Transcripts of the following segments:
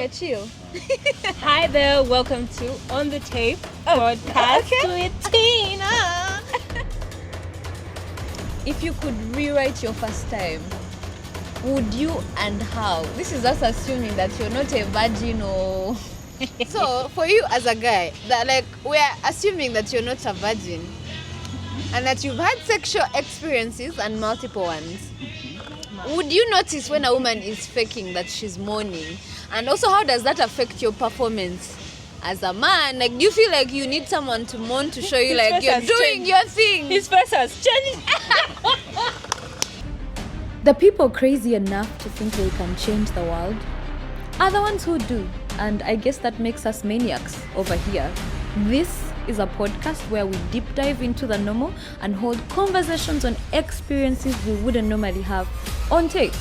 Yeah, chill. Hi there, welcome to On the Tape podcast with Tina. If you could rewrite your first time, would you and how? This is us assuming that you're not a virgin or... So, for you as a guy, that like we're assuming that you're not a virgin and that you've had sexual experiences and multiple ones. Would you notice when a woman is faking that she's moaning? And also, how does that affect your performance as a man? Like, do you feel like you need someone to moan to show you like you're doing your thing? His face has changed. The people crazy enough to think they can change the world are the ones who do. And I guess that makes us maniacs over here. This is a podcast where we deep dive into the normal and hold conversations on experiences we wouldn't normally have on tape.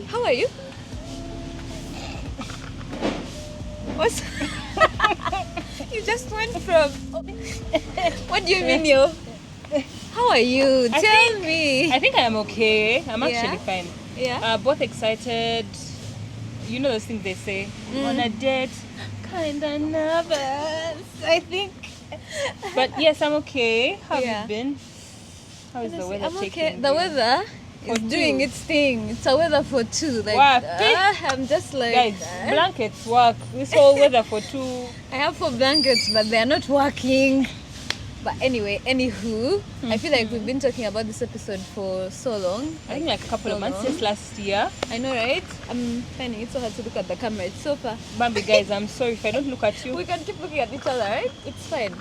How are you? What's you just went from what do you mean you? How are you? Tell me. I think I am okay. I'm actually fine. Yeah. Both excited. You know those things they say on a date, kinda nervous, I think. But yes, I'm okay. How have you been? How is the weather I'm taking okay. you? The weather is doing its thing. It's a weather for two. Like wow. I'm just like guys, blankets work. This whole weather for two. I have 4 blankets, but they are not working. But anyway, anywho, I feel like we've been talking about this episode for so long. I think like a couple of months since last year. I know, right? I'm finding it so hard to look at the camera. It's so far. Bambi, guys, I'm sorry if I don't look at you. We can keep looking at each other, right? It's fine.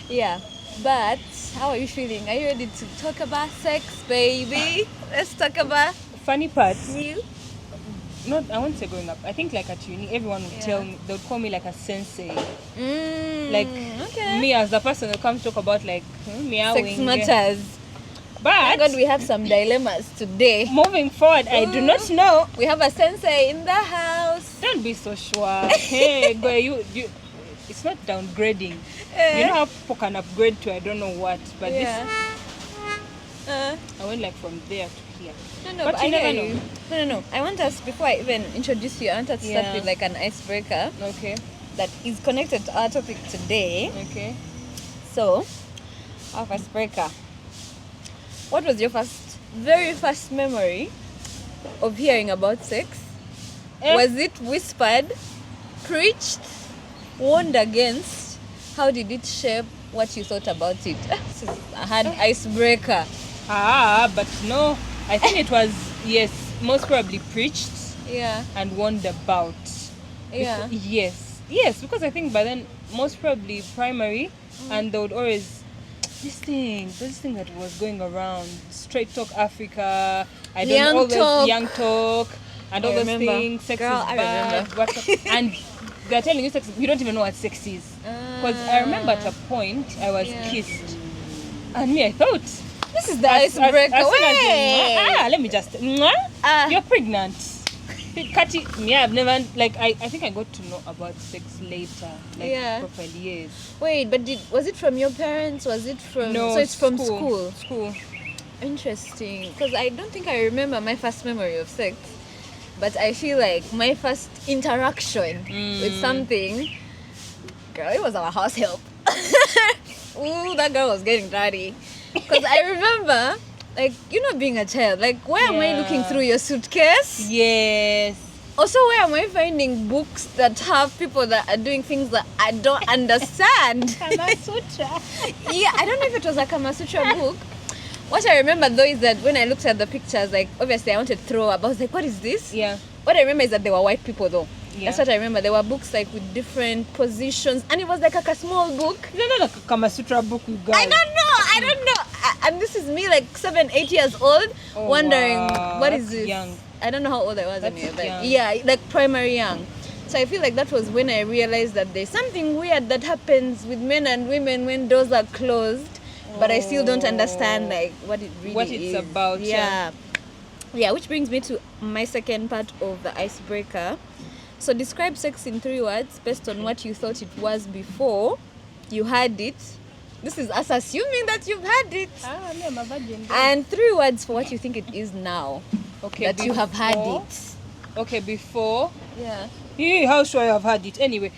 Yeah. But how are you feeling? Are you ready to talk about sex, baby? Let's talk about funny part. You. Not, I won't say growing up. I think like at uni, everyone would tell me, they would call me like a sensei. Like me as the person that comes talk about like meowing. Sex matters. But thank God we have some dilemmas today. Moving forward, I do not know. We have a sensei in the house. Don't be so sure. Hey, boy, you. It's not downgrading. You know how people can upgrade to I don't know what, but this. I went like from there to here. No, but you never know. No. I want us, before I even introduce you, I want us to start with like an icebreaker. Okay. That is connected to our topic today. Okay. So, our icebreaker. What was your very first memory of hearing about sex? Was it whispered, preached, warned against? How did it shape what you thought about it? This is a hard icebreaker. But no, I think it was, yes, most probably preached and warned about. Yeah. Yes, because I think by then, most probably primary, and they would always, this thing that was going around, Straight Talk Africa, I don't know, all those young talk, and all those things, sex Girl, is bad, and they're telling you sex, you don't even know what sex is. Because I remember at a point, I was kissed, and me, I thought, this is the icebreaker. Let me just, you're pregnant. Kati, I've never, like, I think I got to know about sex later, like, properly, yes. Wait, but was it from your parents? Was it from, no, so it's from school? School. Interesting, because I don't think I remember my first memory of sex, but I feel like my first interaction with something, girl, it was our house help. Ooh, that girl was getting dirty. Because I remember, like, being a child, like, where am I looking through your suitcase? Yes. Also, where am I finding books that have people that are doing things that I don't understand? Kama Sutra. Yeah, I don't know if it was a Kama Sutra book. What I remember though is that when I looked at the pictures, like, obviously I wanted to throw up. I was like, what is this? Yeah. What I remember is that they were white people though. Yeah. That's what I remember. There were books like with different positions, and it was like a small book. No, like a Kama Sutra book you got. I don't know. And this is me like 7-8 years old, wondering what is this? Young. I don't know how old I was anyway, but young. yeah, like primary young. So I feel like that was when I realized that there's something weird that happens with men and women when doors are closed but I still don't understand like what it really What it's is. about, yeah. Yeah, which brings me to my second part of the icebreaker. So describe sex in 3 words based on what you thought it was before you had it. This is us assuming that you've had it. Me, I'm a virgin. And 3 words for what you think it is now. Okay, that you have had it. Okay, before. Yeah. How sure I have had it? Anyway,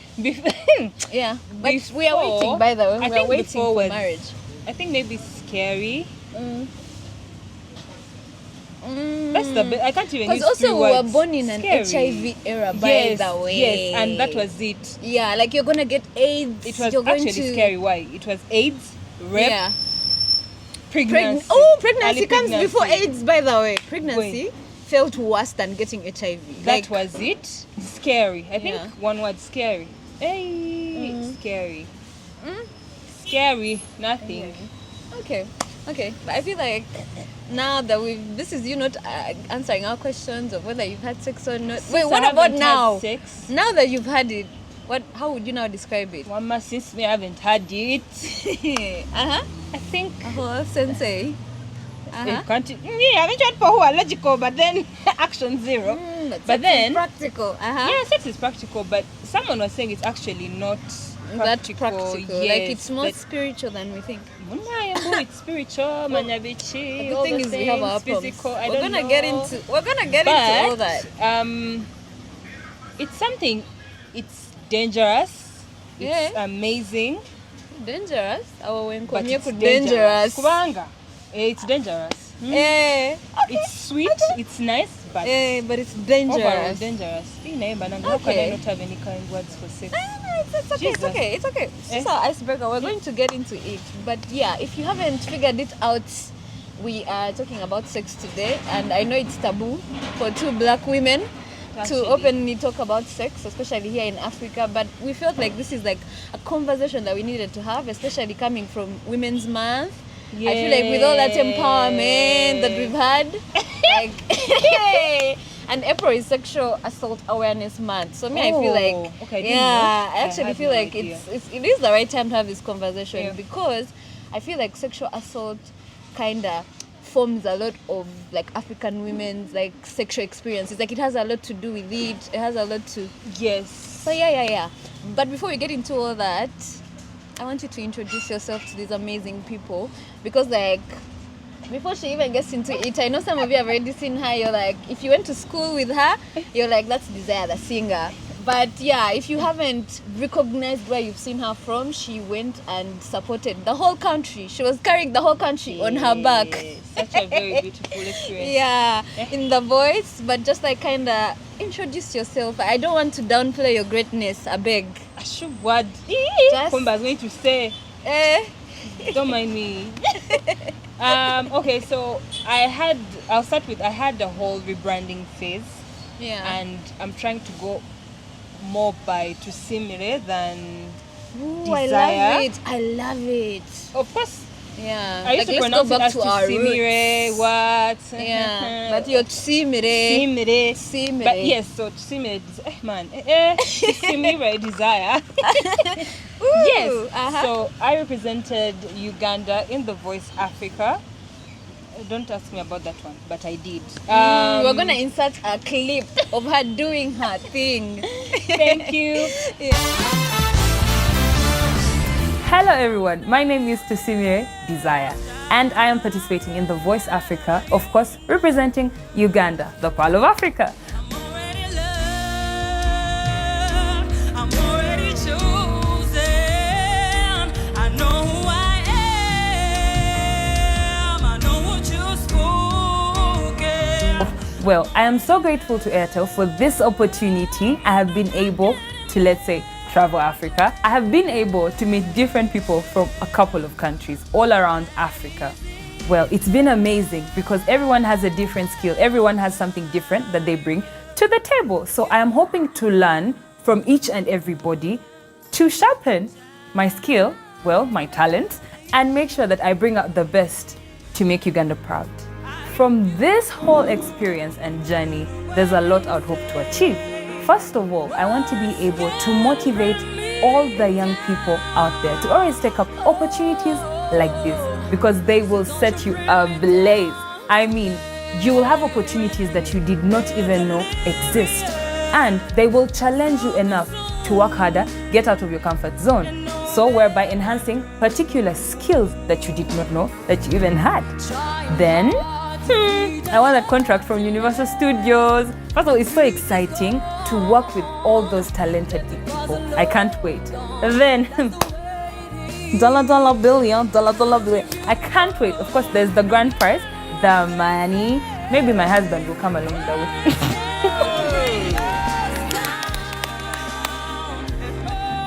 Yeah. But Before, we are waiting, by the way. I We are think waiting before for was- marriage. I think maybe scary. Mm. That's the best. I can't even use Because 3 also we were words. born in an Scary. HIV era, by Yes, the way. yes, and that was it. Yeah, like you're gonna get AIDS. It was you're going actually to... scary. Why? It was AIDS, rape, Yeah. pregnancy. Pregnancy early comes pregnancy. before AIDS, by the way. Pregnancy felt worse than getting HIV. That was it. Scary. I think Yeah. one word, scary. Hey, scary. Scary. Nothing. Okay. But I feel like now that this is you not answering our questions of whether you've had sex or not. Wait, Since what I about haven't now? had sex. Now that you've had it, how would you now describe it? Mama, since me I haven't had it, Uh-huh. I think Sensei. it can't. Yeah, I haven't tried for who are logical, but then action zero. But But then practical. yeah, sex is practical, but someone was saying it's actually not That practical. practical. Yes, Like it's more but- spiritual than we think. It's spiritual, manyabichi. The all thing those is, we have our things, problems. physical. I We're don't gonna know. get into all that. It's something. It's dangerous. It's Yeah. amazing. Dangerous. But it's dangerous. Kubanga. It's dangerous. Eh. It's sweet. It's nice, but But it's overall dangerous. dangerous. How can I Okay. not have any kind words for sex? It's okay. Jesus. It's okay. It's just our icebreaker. We're going to get into it. But yeah, if you haven't figured it out, we are talking about sex today, and I know it's taboo for 2 black women to Actually. openly talk about sex, especially here in Africa. But we felt like this is like a conversation that we needed to have, especially coming from Women's Month. I feel like with all that empowerment that we've had, like, and April is Sexual Assault Awareness Month. So I feel like, okay, I didn't know. I I actually had feel no like idea. it is the right time to have this conversation, Yeah. because I feel like sexual assault kind of forms a lot of like African women's like sexual experiences. Like it has a lot to do with it. It has a lot to. Yes. So yeah. But before we get into all that, I want you to introduce yourself to these amazing people, because like before she even gets into it, I know some of you have already seen her. You're like, if you went to school with her, you're like, that's Desire, the singer. But yeah, if you haven't recognized where you've seen her from, she went and supported the whole country. She was carrying the whole country on her back. Such a very beautiful experience. Yeah, in The Voice. But just like kind of introduce yourself. I don't want to downplay your greatness, I beg. What? Just- Kumba is going to say. Don't mind me. Okay, so I had the whole rebranding phase, Yeah. and I'm trying to go more by Tusimire than Ooh, Desire. I love it. Of course, Yeah. I used to let's pronounce go it back as to our Tusimire. roots. What? Yeah. But you're Tsimire. Tusimire. Tsimire. But yes, so Tusimire. Tusimire Desire. Ooh, Yes. uh-huh. So I represented Uganda in The Voice Africa. Don't ask me about that one, but I did. We're gonna insert a clip of her doing her thing. Thank you. Hello everyone, my name is Tusimire Desire and I am participating in The Voice Africa, of course representing Uganda, the Pearl of Africa. Well, I am so grateful to Airtel for this opportunity. I have been able to, let's say, travel Africa. I have been able to meet different people from a couple of countries all around Africa. Well, it's been amazing because everyone has a different skill. Everyone has something different that they bring to the table. So I am hoping to learn from each and everybody to sharpen my skill, well, my talent, and make sure that I bring out the best to make Uganda proud. From this whole experience and journey, there's a lot I would hope to achieve. First of all, I want to be able to motivate all the young people out there to always take up opportunities like this because they will set you ablaze. I mean, you will have opportunities that you did not even know exist, and they will challenge you enough to work harder, get out of your comfort zone. So whereby enhancing particular skills that you did not know that you even had. Then, I want a contract from Universal Studios. First of all, it's so exciting to work with all those talented people. I can't wait. Then, dollar billion. I can't wait. Of course, there's the grand prize, the money. Maybe my husband will come along that way.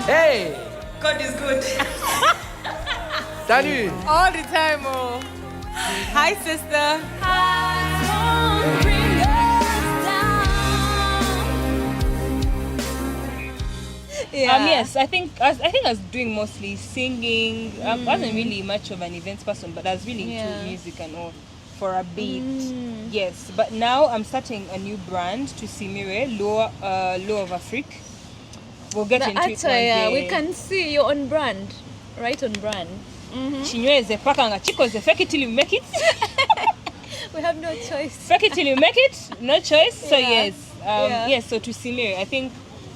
Hey! God is good. Salut! All the time, oh. Hi, sister. Yeah. Yes, I think I was doing mostly singing. I wasn't really much of an events person, but I was really into music and all for a bit. Yes, but now I'm starting a new brand to Simire, Law of Afrique. We'll get into it one day. We can see you're on brand, right on brand. Chinyweze paka nga chikoze, fake it till you make it. We have no choice. Fake it till you make it, no choice. So Yeah. yes, so to Simire, I think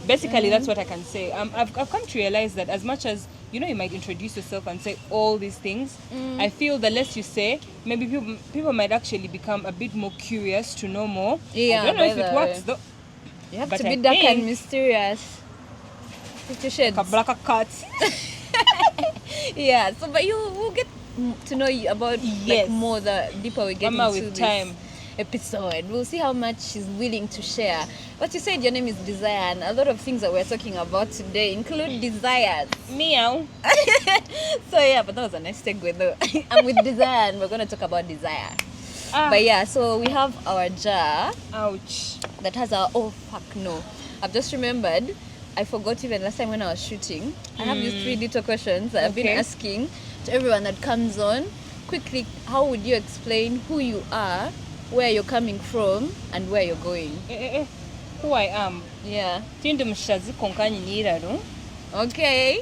basically that's what I can say. I've come to realize that as much as you might introduce yourself and say all these things, I feel the less you say, maybe people might actually become a bit more curious to know more. Yeah, I don't know if it works though. You have But to be I dark and think- mysterious. 50 shades. Black cat. Yeah, so but you will get to know you about Yes. like more the deeper we get Mama into with this time. episode. We'll see how much she's willing to share. But you said your name is Desire, and a lot of things that we're talking about today include desires. Meow. So yeah, but that was a nice segue though. I'm with Desire, and we're going to talk about desire. But yeah, so we have our jar Ouch. that has our I've just remembered. I forgot even last time when I was shooting. I have these 3 little questions that I've been Okay. asking to everyone that comes on. Quickly, how would you explain who you are, where you're coming from, and where you're going? Who I am. Yeah. Tindi mushazi konkanyi nyiraro. Okay.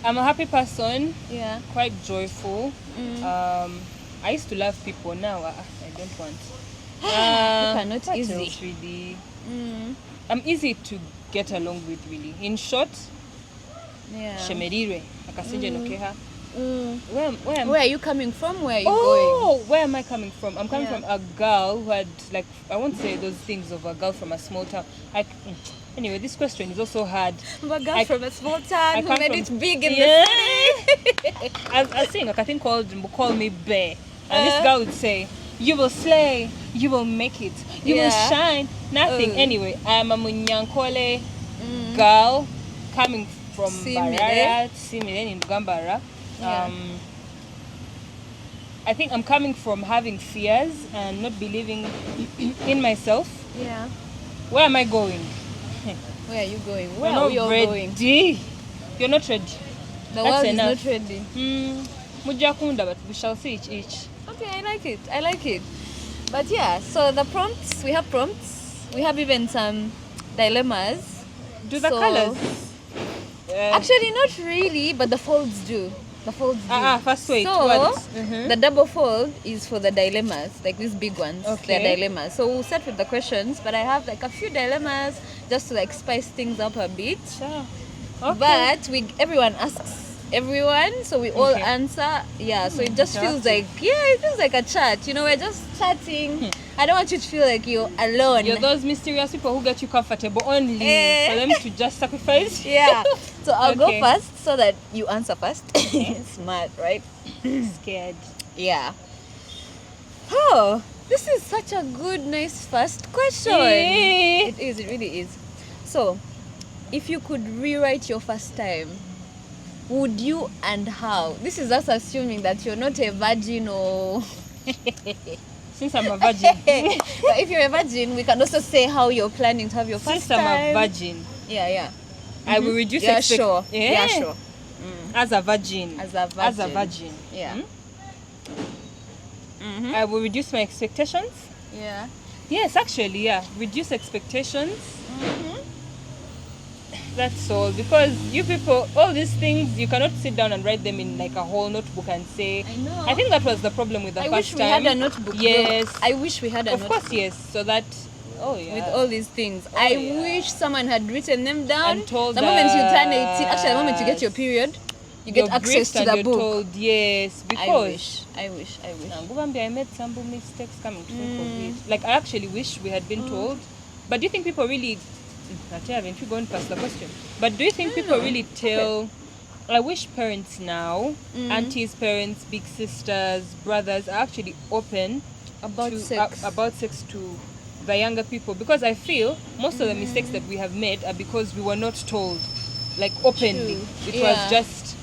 I'm a happy person, Yeah. quite joyful. I used to love people. Now I don't want. People are not what easy. else really? I'm easy to get along with, really. In short, Yeah. shemerire akasinje nokeha. Where Where are you coming from? Where are you where am I coming from? I'm coming Yeah. from a girl who had, like, I won't say those things of a girl from a small town. Anyway, this question is also hard. going? I'm a girl from a small town who come made from- it big in Yeah. the city. I was saying, like, I think call me Bear. And this girl would say, you will slay, you will make it, you will Yeah. shine, nothing. Oh. Anyway, I'm a Munyankole girl coming from Simile. Barara, Simile in Gambara. Yeah. I think I'm coming from having fears and not believing in myself. Yeah. Where am I going? Where are you going? You're Where are not we all ready. going? You're not ready. The That's world enough. is not ready. Mujakunda, but we shall see each. Okay, I like it. But yeah, so the prompts, we have prompts. We have even some dilemmas. Do the So- colors? Actually, not really, but the folds do. First wait. So, what? the double fold is for the dilemmas, like these big ones. Okay. They're dilemmas. So we'll start with the questions, but I have like a few dilemmas just to like spice things up a bit. Sure. Okay. But everyone asks everyone, so we all Okay. answer. Yeah, so it just feels interactive. like, it feels like a chat. We're just chatting. I don't want you to feel like you're alone. You're those mysterious people who get you comfortable only Eh. for them to just sacrifice. Yeah. So I'll Okay. go first so that you answer first. Smart, right? Scared. Yeah. Oh, this is such a good, nice first question. Eh. It is, it really is. So, if you could rewrite your first time, would you and how? This is us assuming that you're not a virgin or... Since I'm a virgin. But if you're a virgin, we can also say how you're planning to have your first Since time. I'm a virgin, Yeah. I will reduce Yeah, sure. Yeah. Yeah, sure. As a virgin. As a virgin. As a virgin. Yeah. I will reduce my expectations. Yeah. Yes, actually, yeah. Reduce expectations. That's all. Because you people, all these things, you cannot sit down and write them in like a whole notebook and say. I know. I think that was the problem with the I first wish we time. had a notebook. Yes. Though. I wish we had a Of notebook. course, yes. So that. Oh yeah. With all these things. Oh, I yeah. wish someone had written them down. And told the moment you turn 18, us. actually the moment you get your period, you get You're access briefed to and the you're book. told, yes, because I wish. I made some mistakes coming to think of it. Like, I actually wish we had been told. But do you think people really... Actually, haven't you gone past the question? But do you think people really tell... I wish parents now, aunties, parents, big sisters, brothers, are actually open About to, sex. about sex to the younger people. Because I feel most of the mistakes that we have made are because we were not told, like, openly. True. It Yeah. was just,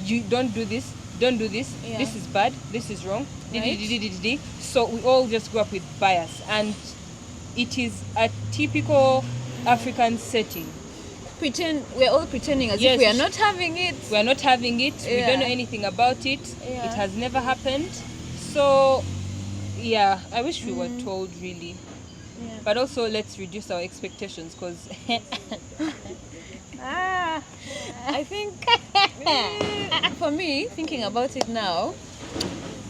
you don't do this, Yeah. this is bad, this is wrong, Right. So we all just grew up with bias, and it is a typical African setting. We're all pretending as Yes. if we are not having it. We are not having it, we Yeah. don't know anything about it, Yeah. it has never happened. So yeah, I wish we were told really. Yeah. But also let's reduce our expectations, because I think for me, thinking about it now,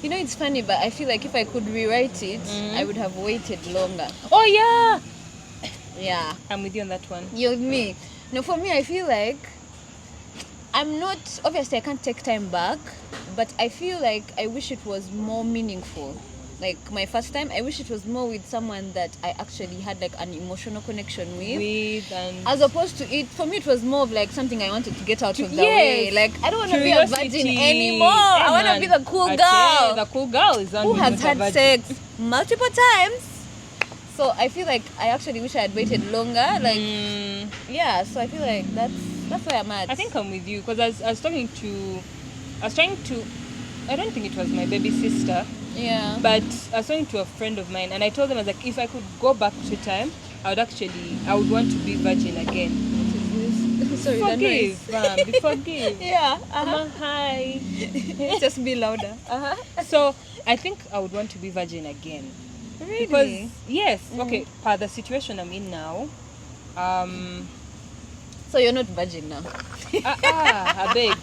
you know, it's funny, but I feel like if I could rewrite it, I would have waited longer. oh yeah, Yeah. I'm with you on that one. You with me? No, for me, I feel like I'm not, obviously I can't take time back, but I feel like I wish it was more meaningful. Like my first time, I wish it was more with someone that I actually had like an emotional connection with. And As opposed to it, for me it was more of like something I wanted to get out of the Yes. way. Like I don't want to be a virgin Curiosity. anymore. I want to be the cool I girl tell you, the cool girl is who has had virgin. sex multiple times. So I feel like I actually wish I had waited longer. Like yeah, so I feel like that's where I'm at. I think I'm with you, because I was trying to, I don't think it was my baby sister, yeah. but I was talking to a friend of mine, and I told them, I was like, if I could go back to time, I would want to be virgin again. Sorry, the noise. Forgive, forgive. Yeah. Come on, hi. Just be louder. So I think I would want to be virgin again. Really? Because yes, okay, for the situation I'm in now, So you're not virgin now. I beg.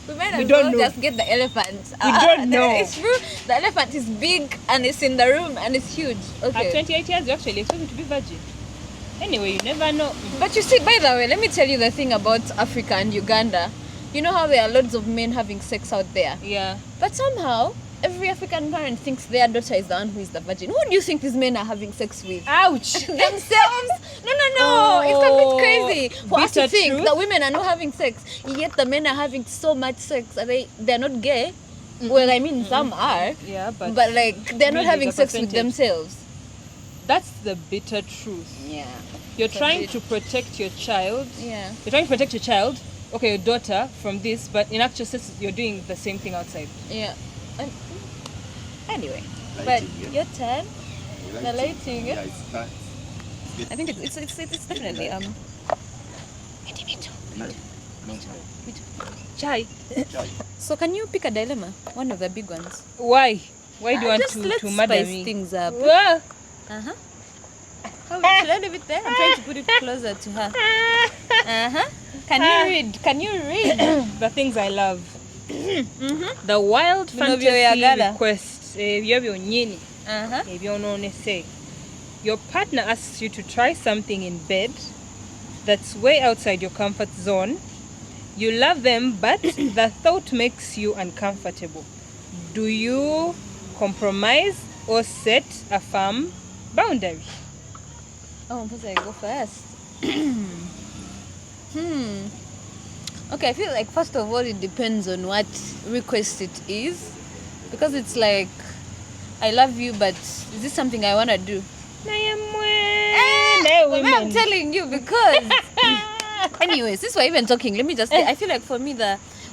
We might We as don't well know. just get the elephant. We don't know. It's true. The elephant is big and it's in the room and it's huge. At Okay. 28 years, you actually expect me to be virgin. Anyway, you never know. But you see, by the way, let me tell you the thing about Africa and Uganda. You know how there are loads of men having sex out there? Yeah. But somehow, every African parent thinks their daughter is the one who is the virgin. Who do you think these men are having sex with? Ouch. Themselves? No. It's a bit crazy for us to Bitter think truth. that women are not having sex, yet the men are having so much sex. And they're not gay. Well, I mean, some are. Yeah, but But they're not really having the sex with percentage. themselves. that's the bitter truth. Yeah. You're It's a trying bit- to protect your child. Yeah. You're trying to protect your child, okay, your daughter, from this, but in actual sense, you're doing the same thing outside. Yeah. And anyway, Lighting, but yeah. your turn. The lighting, Yeah, it's that. I think it's definitely No. Chai. Chai. So can you pick a dilemma? One of the big ones. Why? Why do you want Just let's to murder spice me? things up. Well, Uh-huh. How should I leave it there? I'm trying to put it closer to her. Uh-huh. Can you read? Can you read? the things I love. The wild Bino fantasy byoyagala. request. Ebyo byonnyini. Uh-huh. Ebyonoonese. Your partner asks you to try something in bed that's way outside your comfort zone. You love them, but the thought makes you uncomfortable. Do you compromise or set a firm boundary? Oh, I'm supposed to go first. Okay, I feel like first of all it depends on what request it is. Because it's like, I love you, but is this something I want to do? But I'm telling you because anyways, since we're even talking, let me just say, I feel like for me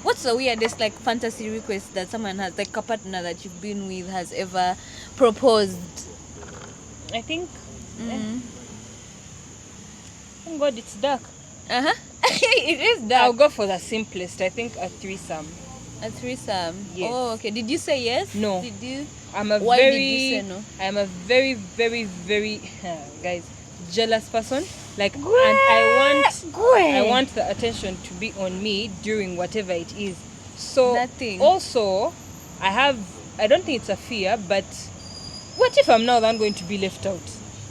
what's the weirdest like fantasy request that someone has, like a partner that you've been with has ever proposed? I think. Thank God it's dark. Uh-huh. It is I'll dark. go for the simplest. I think a threesome. A threesome. Yes. Oh, okay. Did you say yes? No. Did you? I'm a Why very, did you say no? I'm a very, very, very, guys, jealous person. Like, and I want the attention to be on me during whatever it is. So Nothing. also, I don't think it's a fear, but what if I'm now the one going to be left out?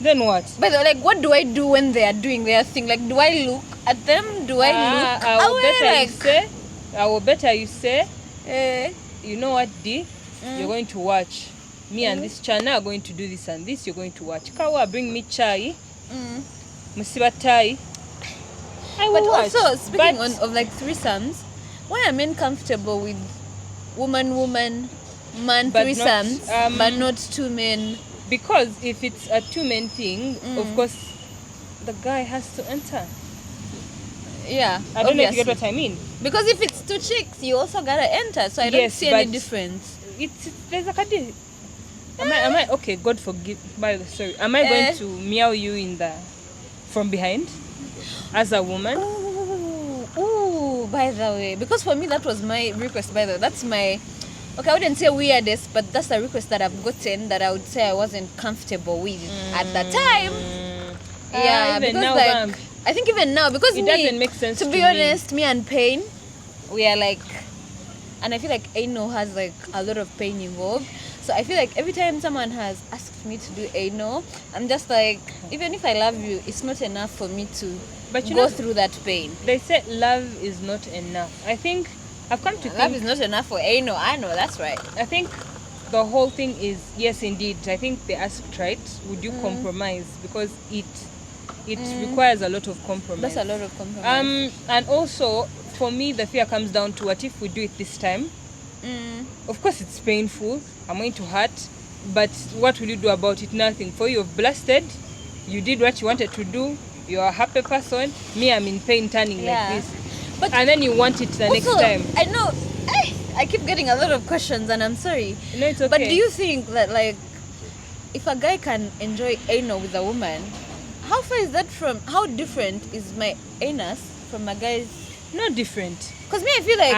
Then what? But like, what do I do when they are doing their thing? Like, do I look at them? Do I look away? I will better you say, you know what, D? You're going to watch. Me and this channel are going to do this and this. You're going to watch. Kawa, bring me chai. Musiba tai. I will watch. Also, speaking of like threesomes, why are men comfortable with woman, man But threesomes, not, but not two men? Because if it's a two-man thing, of course, the guy has to enter. Yeah, I don't know if you get what I mean. Because if it's two chicks, you also gotta enter. So I don't see any difference. There's a kadi. Am I okay? God forgive. Sorry. Am I going to meow you from behind as a woman? Ooh, by the way, because for me that was my request. By the way, that's my. Okay, I wouldn't say weirdest, but that's a request that I've gotten that I would say I wasn't comfortable with at the time. Yeah, even because now, like I think even now, because it doesn't make sense to be honest, me and pain, we are like, and I feel like anal has like a lot of pain involved. So I feel like every time someone has asked me to do anal, I'm just like, even if I love you, it's not enough for me to go through that pain. They said love is not enough. I think I've come to think love is not enough for anal. I know, that's right. I think the whole thing is, yes, indeed. I think they asked, right, would you compromise? Because it requires a lot of compromise. That's a lot of compromise. And also, for me, the fear comes down to what if we do it this time? Of course, it's painful. I'm going to hurt. But what will you do about it? Nothing. For you've blasted. You did what you wanted to do. You're a happy person. Me, I'm in pain turning like this. But and then you want it the next time. I know. I keep getting a lot of questions and I'm sorry. No, it's okay. But do you think that like if a guy can enjoy anal with a woman, how far is that from, how different is my anus from a guy's? Not different. Because me, I feel like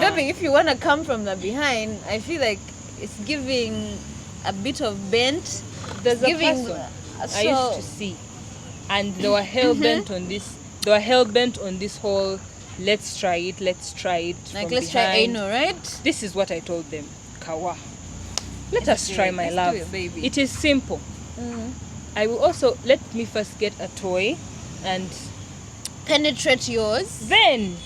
maybe if you want to come from the behind, I feel like it's giving a bit of bent. There's a person I used to see, and they were hell-bent on this. They were hell-bent on this whole, let's try it. Like, let's try anal, right? This is what I told them. Kawa. Let us try, my love. It, baby. It is simple. I will also, let me first get a toy and penetrate yours. Then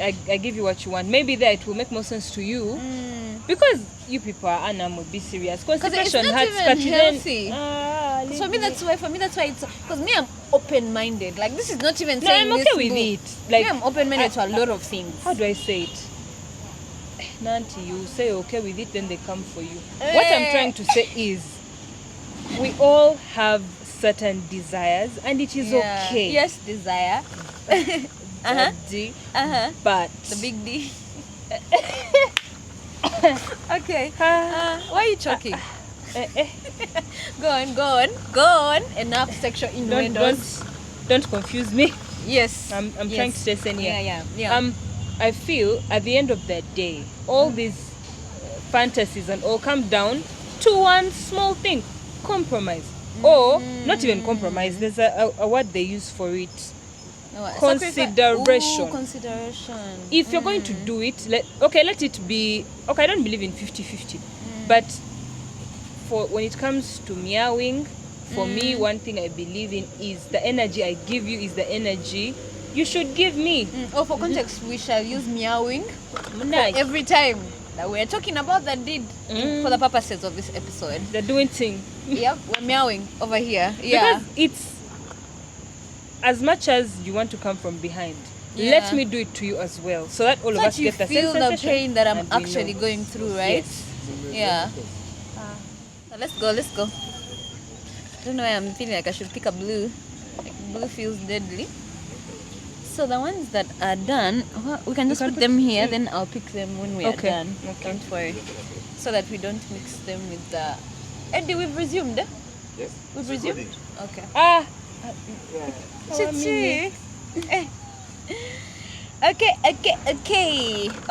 I give you what you want. Maybe there it will make more sense to you. Because you people are animal, be serious. Constipation hurts, but healthy. For me that's why it's, because me, I'm open-minded. Like, this is not even saying I'm okay with it. Like, me, I'm open-minded to a lot of things. How do I say it? Nanti, you say okay with it, then they come for you. What I'm trying to say is, we all have certain desires, and it is okay. Yes, desire. D. But the big D. Okay. Why are you choking? Go on. Enough sexual innuendos. Don't confuse me. Yes. I'm trying to stay sane here. Yeah. I feel at the end of the day, all these fantasies and all come down to one small thing: compromise. Or not even compromise. There's a word they use for it. Consideration. Consideration. If you're going to do it, let it be. Okay, I don't believe in 50-50. But for when it comes to meowing, for me, one thing I believe in is the energy I give you is the energy you should give me. For context, we shall use meowing every time that we're talking about the deed for the purposes of this episode. The doing thing. Yep, we're meowing over here. Yeah. Because it's, as much as you want to come from behind, let me do it to you as well, so that all of us get the same sensation. Feel the pain that I'm actually going through, right? Yes. Yeah. So let's go. I don't know why I'm feeling like I should pick a blue. Like, blue feels deadly. So the ones that are done, we can just put them here, then I'll pick them when we are done. Okay. Don't worry. So that we don't mix them with the... Eddie, we've resumed, eh? Yes. We've resumed? Okay. Yeah.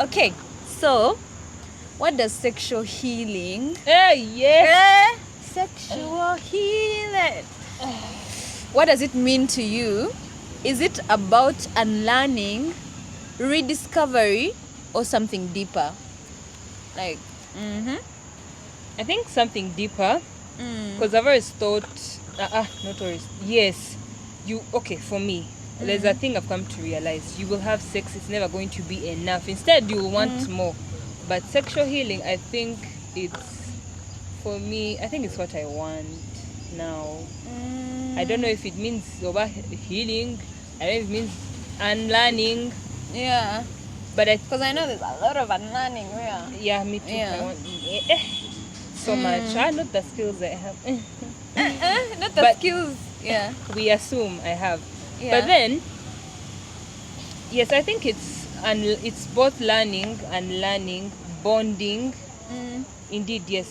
Okay. So, what does sexual healing... Yes. Sexual healing. What does it mean to you? Is it about unlearning, rediscovery, or something deeper? Like, I think something deeper, because I've always thought, not always, yes, for me, there's a thing I've come to realize. You will have sex, it's never going to be enough. Instead, you will want more. But sexual healing, I think for me, I think it's what I want now. I don't know if it means over healing, I don't know if it means unlearning. yeah. But Because I know there's a lot of unlearning, yeah, me too. Yeah. I want so much. Not the skills I have. Not the But- skills. Yeah. We assume I have. Yeah. But then, yes, I think it's both learning and learning, bonding. Indeed, yes.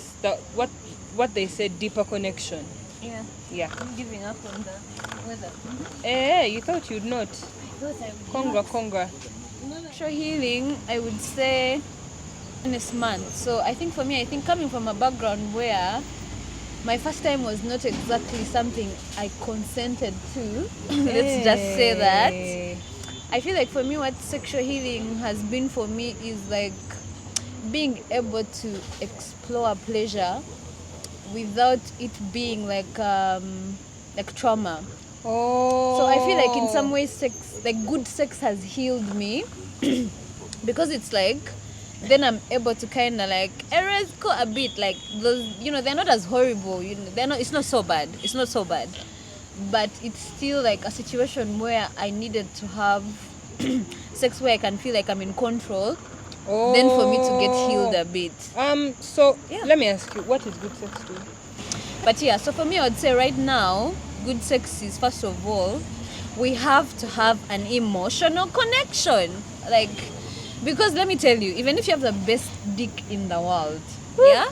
What they said, deeper connection. Yeah. Yeah. I'm giving up on the weather. You thought you'd not. Congra. Sexual healing, I would say, in this month. So I think for me, coming from a background where my first time was not exactly something I consented to, let's just say that. I feel like for me, what sexual healing has been for me is like being able to explore pleasure without it being like trauma. Oh. So I feel like in some ways, good sex has healed me because it's like then I'm able to kind of like erase go a bit, like those, they're not as horrible, it's not so bad, but it's still like a situation where I needed to have sex where I can feel like I'm in control, then for me to get healed a bit. So Yeah. let me ask you, what is good sex to you? But yeah, so for me, I would say right now, good sex is, first of all, we have to have an emotional connection. Like, because let me tell you, even if you have the best dick in the world, yeah?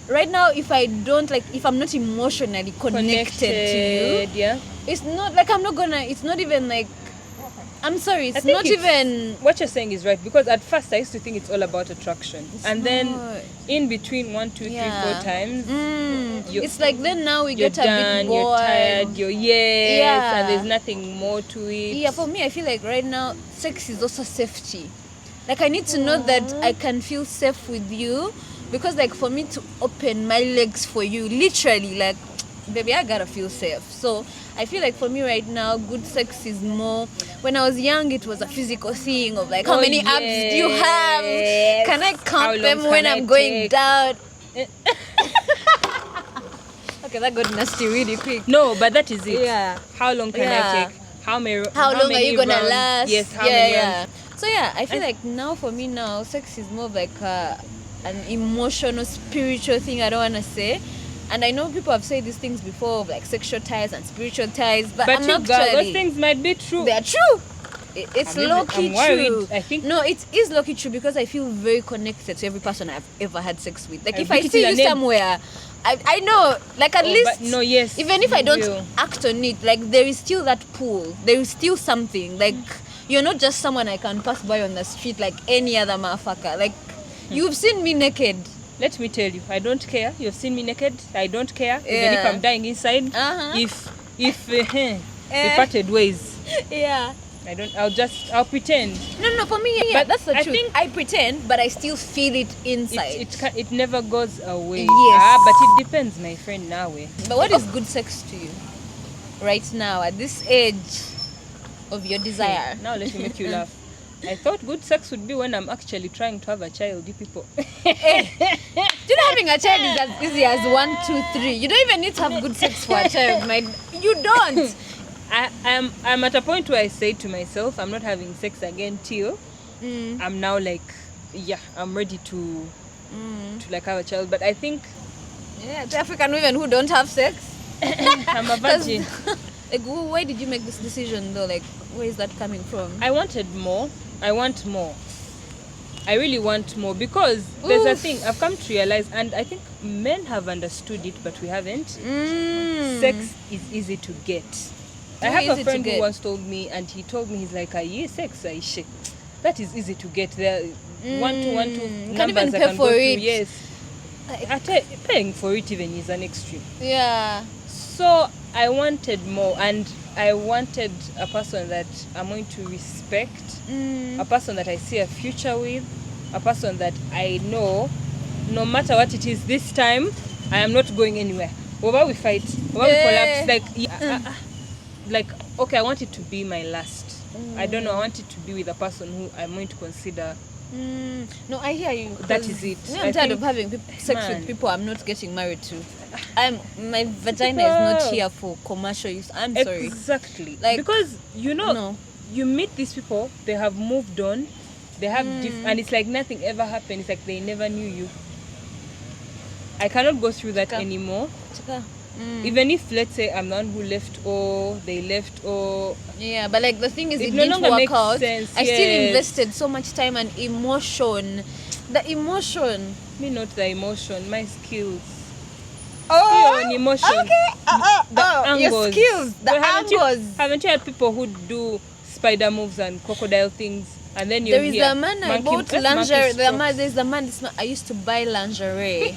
Right now, if I'm not emotionally connected to you, yeah. it's not like it's not even like, I'm sorry, it's think not even... What you're saying is right, because at first I used to think it's all about attraction, and then not. in between 1, 2, 3, 4 times, you- It's like then now we you're get a bit done, bored. you're tired, Yeah. and there's nothing more to it. Yeah, for me, I feel like right now, sex is also safety. Like, I need to know that I can feel safe with you, because, like, for me to open my legs for you, literally, like, baby, I gotta feel safe. So, I feel like for me right now, good sex is more... When I was young, it was a physical thing of, like, how many abs do you have? Can I How count long them can when I I'm going take? down? Okay, that got nasty really quick. No, but that is it. Yeah. How long can Yeah. I take? How How long are many you gonna rounds? last? Yes, how many rounds? So yeah, I feel like now for me now, sex is more of like an emotional, spiritual thing. I don't want to say, and I know people have said these things before, like sexual ties and spiritual ties, but I'm you not girl, actually. those things might be true. They are true. It's I'm low-key worried. true. I think- no, it is low-key true because I feel very connected to every person I've ever had sex with. Like I've if I written see a you name. somewhere, I know, like at Oh, least but no, yes, even if I you don't will. act on it, like there is still that pull. There is still something. Like you're not just someone I can pass by on the street like any other motherfucker. Like you've seen me naked. Let me tell you, I don't care. You've seen me naked. I don't care. Even if Yeah. I'm dying inside. Uh-huh. If we parted ways, Yeah. I'll pretend. No, for me, yeah, But that's the I truth. think- I pretend, but I still feel it inside. It never goes away. Yes. But it depends, my friend, now. But what is good sex to you right now at this age of your desire? Now let me make you laugh. I thought good sex would be when I'm actually trying to have a child, you people. Do you know having a child is as easy as 1, 2, 3? You don't even need to have good sex for a child, you don't. I'm at a point where I say to myself, I'm not having sex again till I'm now like, I'm ready to like have a child. But I think Yeah, to African women who don't have sex. I'm a virgin. Like, why did you make this decision though? Like, where is that coming from? I wanted more. I want more. I really want more because there's a thing I've come to realize, and I think men have understood it, but we haven't. Sex is easy to get. I Very have easy a to friend who get. once told me, and he told me, he's like, sex, shit. That is easy to get. There, 1, 2, 1, 2 You numbers can't even I pay can for go it. through. Yes, paying for it even is an extreme. Yeah. So I wanted more, and I wanted a person that I'm going to respect, a person that I see a future with, a person that I know, no matter what it is this time, I am not going anywhere. Whether we fight, whether we collapse, like, okay, I want it to be my last. I don't know, I want it to be with a person who I'm going to consider. No, I hear you. That is it. I'm tired of having sex with people I'm not getting married to. My vagina is not here for commercial use. I'm sorry. Exactly. Like, because you meet these people, they have moved on, they have and it's like nothing ever happened. It's like they never knew you. I cannot go through that anymore. Even if, let's say, I'm the one who left or they left or... Yeah, but like the thing is, it no didn't longer work makes out. sense, I still invested so much time and emotion. The emotion. Me, not the emotion, my skills. Oh, Your own emotion. Okay. The angles. Your skills. The angles. Haven't you had people who do spider moves and crocodile things? And then There is a man I bought lingerie. There's a man I used to buy lingerie.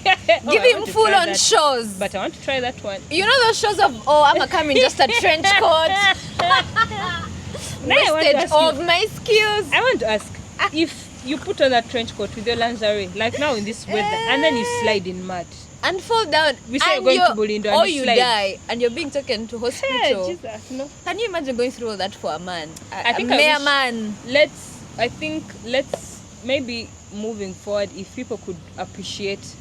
Give him full on shows. But I want to try that one. You know those shows of, I'm coming just a trench coat. Wasted of my skills. I want to ask, if you put on that trench coat with your lingerie, like now in this weather, and then you slide in mud. And fall down. We say you're going to Bulindo or and you slide. Die and you're being taken to hospital. Hey, Jesus, no. Can you imagine going through all that for a man? I think man. Let's maybe moving forward, if people could appreciate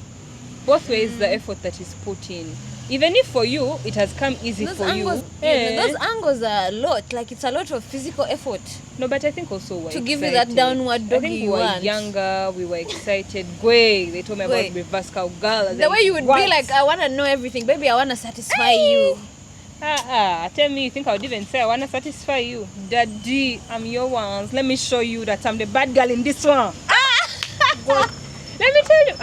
both ways the effort that is put in. Even if for you it has come easy those for angles, you. Those angles are a lot. Like it's a lot of physical effort. No, but I think also we're to excited. give you that downward doggy I think we were younger, we were excited. They told me about reverse cowgirl. The way you would be like, I want to know everything. Baby, I want to satisfy you. Tell me, you think I would even say I want to satisfy you? Daddy, I'm your ones. Let me show you that I'm the bad girl in this one. God. Let me tell you.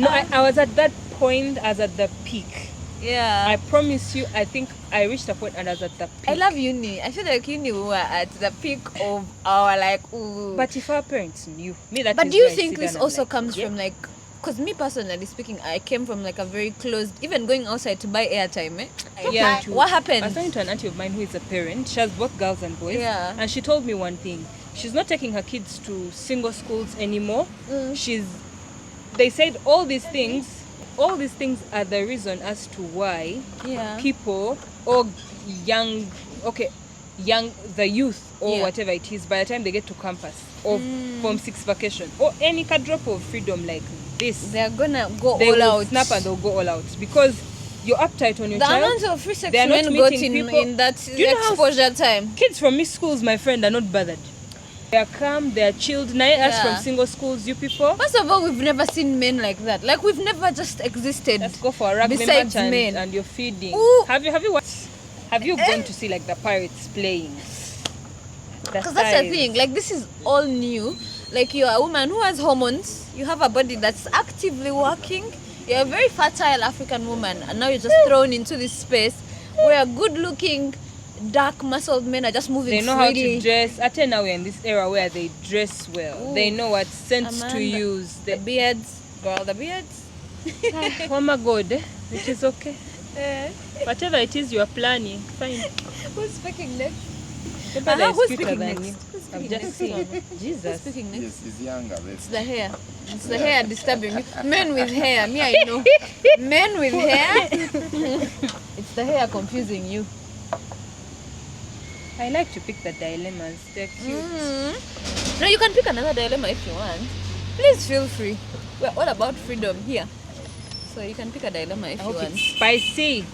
No, I was at that point, I was at the peak. Yeah. I promise you, I think I reached a point and I was at the peak. I love uni. I feel like uni we were at the peak of our ooh. But if our parents knew me, But do you think this also comes from because me personally speaking, I came from a very closed, even going outside to buy airtime. Yeah. What happened? I was talking to an auntie of mine who is a parent. She has both girls and boys. Yeah. And she told me one thing. She's not taking her kids to single schools anymore. They said all these things are the reason as to why people or the youth or whatever it is, by the time they get to campus or Form 6 vacation or any drop of freedom like this, they're gonna go they all will out. snap and they'll go all out because you're uptight on your the child. amount of free sex They're not men got meeting in that exposure time. Kids from mixed schools, my friend, are not bothered. They are calm, they are chilled. Now us from single schools, you people. First of all, we've never seen men like that. We've never just existed. Let's go for a rugby besides match men. and you're feeding. Ooh. Have you watched? Have you gone to see the Pirates playing? Because that's the thing. This is all new. You're a woman who has hormones. You have a body that's actively working. You're a very fertile African woman, and now you're just thrown into this space where good-looking, dark, muscled men are just moving freely. They know how to dress. I tell you now we're in this era where they dress well. Ooh. They know what scents to use. The beards. Girl, the beards. Oh my God. It is okay. Whatever it is you are planning, fine. Who's speaking next? Who's speaking next? I've just seen. Jesus. Who's speaking next? Yes, he's younger. It's the hair. It's the hair disturbing me. Men with hair. Me, I know. Men with hair. It's the hair confusing you. I like to pick the dilemmas. They're cute. No, you can pick another dilemma if you want. Please feel free. We're all about freedom here. So you can pick a dilemma if I you hope want. it's spicy.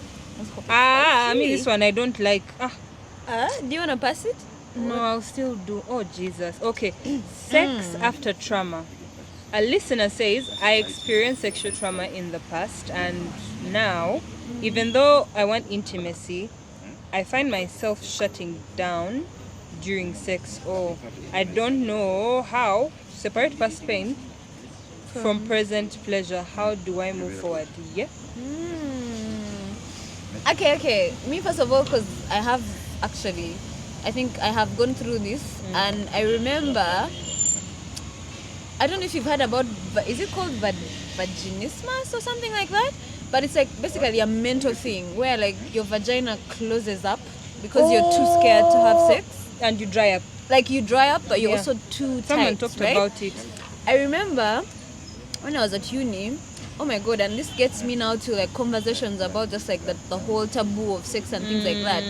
I mean this one I don't like. Do you want to pass it? No, I'll still do. Oh, Jesus. Okay. Sex after trauma. A listener says, I experienced sexual trauma in the past and now, even though I want intimacy, I find myself shutting down during sex or I don't know how to separate past pain from present pleasure. How do I move forward? Yeah. Okay. Me, first of all, because I have actually, I think I have gone through this and I remember, I don't know if you've heard about, is it called vaginismus or something like that? But it's like basically a mental thing where like your vagina closes up because you're too scared to have sex. And you dry up. Like you dry up, but you're also too Someone tight, talked right? about it. I remember when I was at uni, oh my god, and this gets me now to like conversations about just like the whole taboo of sex and things like that.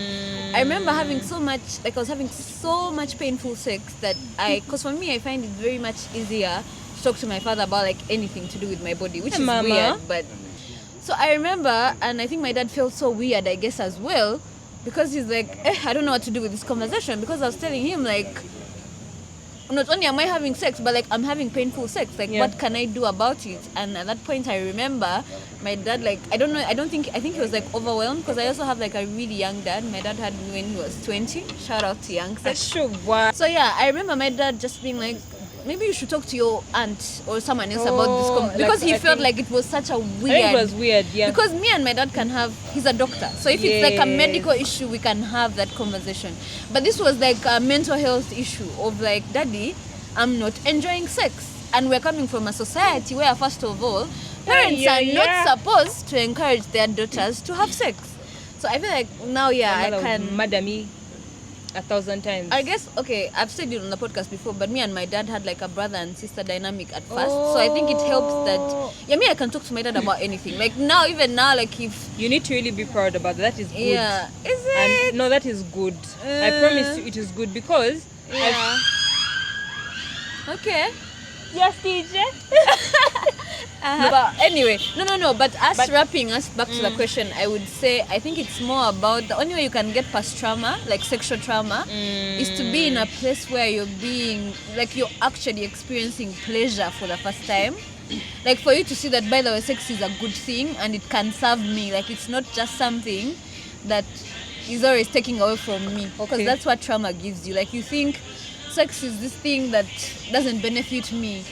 I remember having I was having so much painful sex that because for me, I find it very much easier to talk to my father about like anything to do with my body, which is weird, but so I remember, and I think my dad felt so weird, I guess, as well, because he's like, I don't know what to do with this conversation, because I was telling him like, not only am I having sex, but like I'm having painful sex. Like, what can I do about it? And at that point, I remember my dad, like, I think he was like overwhelmed, because I also have like a really young dad. My dad had me when he was 20. Shout out to young sex. Sure. Wow. So yeah, I remember my dad just being like, maybe you should talk to your aunt or someone else about this because he felt like it was such a weird. I think it was weird, yeah. Because me and my dad he's a doctor, so if it's like a medical issue, we can have that conversation. But this was like a mental health issue of like, Daddy, I'm not enjoying sex, and we're coming from a society where, first of all, parents are not supposed to encourage their daughters to have sex. So I feel like now, I can murder me 1,000 times. I guess, okay, I've said it on the podcast before, but me and my dad had like a brother and sister dynamic at first. So I think it helps that, I can talk to my dad about anything. Like now, even now, like if... You need to really be proud about that. That is good. Yeah. Is it? And no, that is good. I promise you it is good because... Yeah. Okay. Yes, DJ. But anyway, no. But wrapping us back to the question, I would say I think it's more about the only way you can get past trauma, like sexual trauma, is to be in a place where you're actually experiencing pleasure for the first time. Like for you to see that, by the way, sex is a good thing and it can serve me. Like it's not just something that is always taking away from me. Because that's what trauma gives you. Like you think sex is this thing that doesn't benefit me.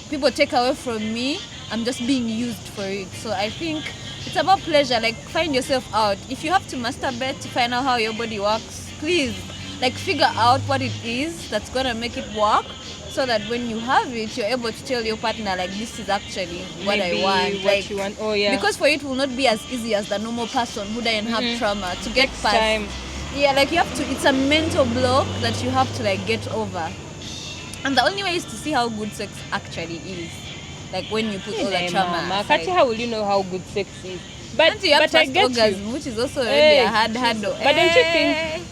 People take away from me. I'm just being used for it. So I think it's about pleasure. Like find yourself out. If you have to masturbate to find out how your body works, please like figure out what it is that's gonna make it work, so that when you have it, you're able to tell your partner like, this is actually what I want. What like, you want. Oh yeah. Because for it will not be as easy as the normal person who doesn't have trauma to get past. Time. Yeah, like you have to, it's a mental block that you have to like get over. And the only way is to see how good sex actually is. Like when you put all the trauma aside. How will you know how good sex is? But you have I get orgasm, you. which is also already a hard handle. But don't you think...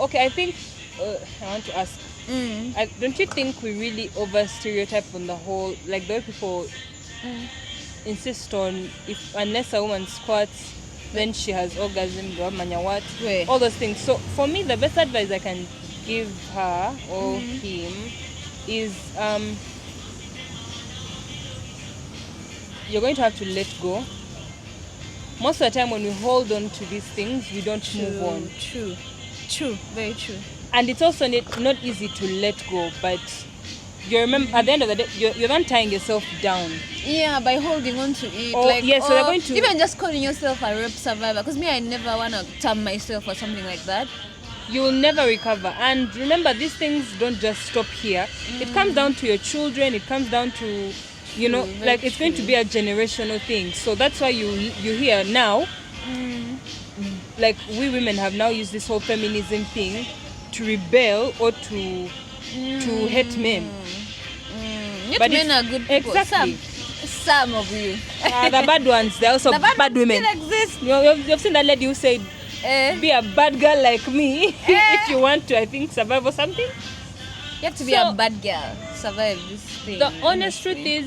Okay, I think... I want to ask. Don't you think we really over stereotype on the whole, like the way people insist on unless a woman squats, then she has orgasm, all those things. So for me, the best advice I can give her or him is you're going to have to let go. Most of the time when we hold on to these things, we don't move on. True, very true. And it's also not easy to let go, but you remember at the end of the day, you're not tying yourself down. Yeah, by holding on to it. So they're going to... Even just calling yourself a rape survivor, because me, I never want to term myself or something like that. You will never recover. And remember, these things don't just stop here. It comes down to your children, it comes down to, it's going to be a generational thing. So that's why you hear now, like we women have now used this whole feminism thing to rebel or to hate men. But men are good people. Exactly. Some of you. The bad ones, they're also bad women. Exist. You've seen that lady who said, be a bad girl like me if you want to, I think, survive or something. You have to be a bad girl to survive this thing. The honest truth is,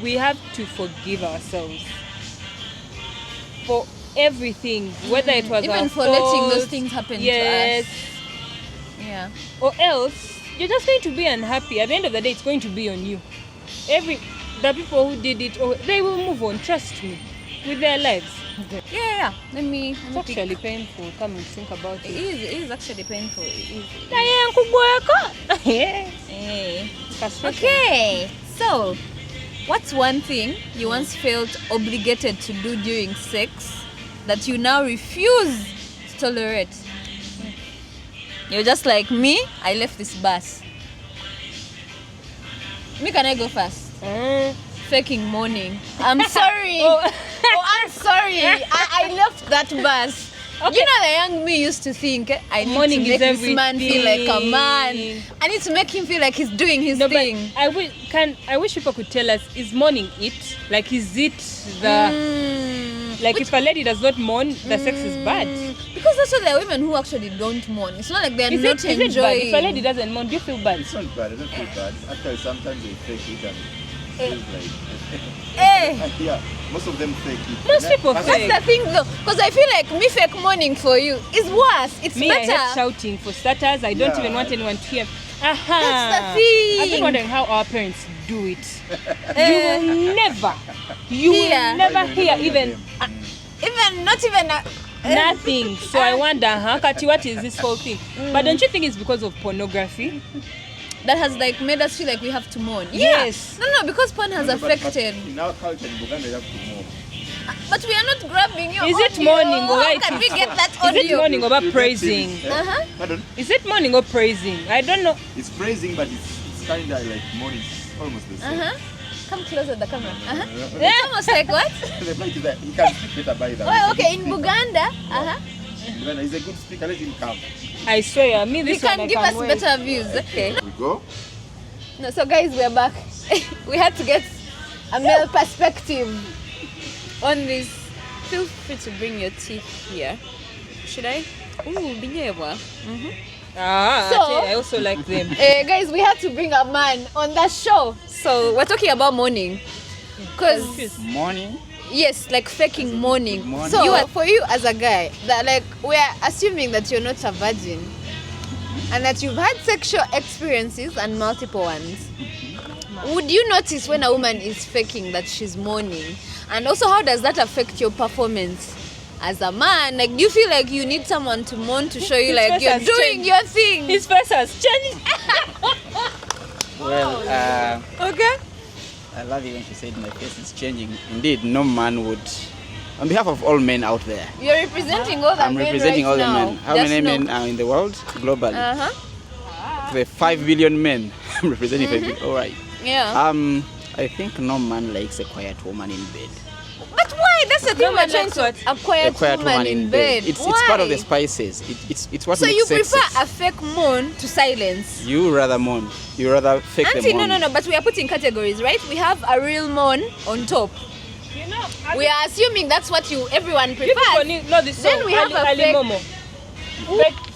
we have to forgive ourselves for everything, whether it was even our for fault, letting those things happen to us. Yeah. Or else you're just going to be unhappy. At the end of the day, it's going to be on you. The people who did it, they will move on, trust me, with their lives. Yeah. It's actually painful. Come and think about it. It is actually painful. Okay. So, what's one thing you once felt obligated to do during sex that you now refuse to tolerate? You're just like me, I left this bus. Can I go first? Faking mourning. I'm sorry. Oh, I'm sorry. I left that bus. Okay. You know, the young me used to think I need Morning to make is this man feel like a man. everything. I need to make him feel like he's doing his No, but thing. I wish people could tell us, is mourning it? Like, is it the like if a lady does not mourn, the sex is bad? Because also there are women who actually don't mourn. It's not like they're Is not it bad? enjoying. If a lady doesn't mourn, do you feel bad? It's not bad. I don't feel bad. Actually, sometimes they fake it and it feels like. Yeah, most of them fake it. Most people That's fake. That's the thing though, because I feel like me fake mourning for you is worse. It's Me, I better. hate shouting for starters. I don't Yeah. even want anyone to hear. That's the thing. I've been wondering how our parents do it. You Hear. will never hear even Even not even nothing. So I wonder, Kati, what is this whole thing? But don't you think it's because of pornography? that has like made us feel like we have to mourn. Yes. Yeah. No, because porn has but affected. in our culture in Uganda, you have to move. But we are not grabbing your Is it audio. mourning or How right? can we get that Is audio? it mourning or You get praising? things, Uh-huh. Pardon? Is it mourning or praising? I don't know. It's praising, but it's kind of like more. It's almost the same. Uh-huh. Come closer to the camera. Uh-huh. Yeah. It's almost like what? The point is that he can speak better by that. Oh, okay, in Buganda. Uh-huh. Uganda is a good speaker. Let him come. I swear, me You this can one I give can us wait. better views. Okay. We go. No, so guys, we're back. We had to get a male perspective on this. Feel free to bring your teeth here. Should I? Ooh, binyewa. So- I also like them. Guys, we had to bring a man on that show. So we're talking about mourning. Because Morning. yes, like faking mourning. Mourning. So for you as a guy, that like we're assuming that you're not a virgin and that you've had sexual experiences and multiple ones. Would you notice when a woman is faking that she's mourning? And also, how does that affect your performance as a man? Like, do you feel like you need someone to mourn to show you His like face you're has doing changed. your thing? His face has changed. Well, Okay. I love it when she said my face is changing. Indeed, no man would. On behalf of all men out there, You're representing all the I'm men representing right all now. the men. How Just many know. men are in the world globally? Uh-huh. The 5 billion men. I'm representing 5 billion. All right. Yeah. I think no man likes a quiet woman in bed. But why? That's the thing No we're man trying likes to what? a quiet, A quiet woman in bed. It's Why? part of the spices. It's what So makes you sex prefer sex. a fake moan to silence? You rather moan. You rather fake Auntie, the moan. no. But we are putting categories, right? We have a real moan on top. You know, We are assuming that's what everyone you people prefers. need know this song. Then we have a Ali fake- Momo.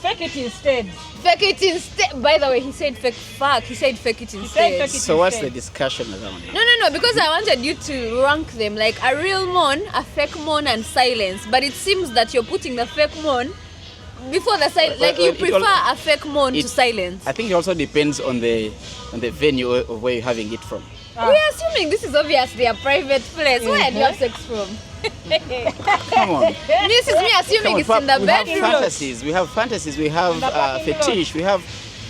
Fake it instead. Fake it instead. By the way, he said fake fuck. He said fake it said instead. fake it. So what's the discussion around it? No, because I wanted you to rank them like a real moan, a fake moan, and silence. But it seems that you're putting the fake moan before the silence. Well, Like you it prefer all- a fake moan to it- silence. I think it also depends on the venue of where you're having it from. We're assuming this is obviously a private place. Where do you have sex from? Come on. This is me assuming it's in the we have bedroom. fantasies. We have fantasies. We have fetish. We have.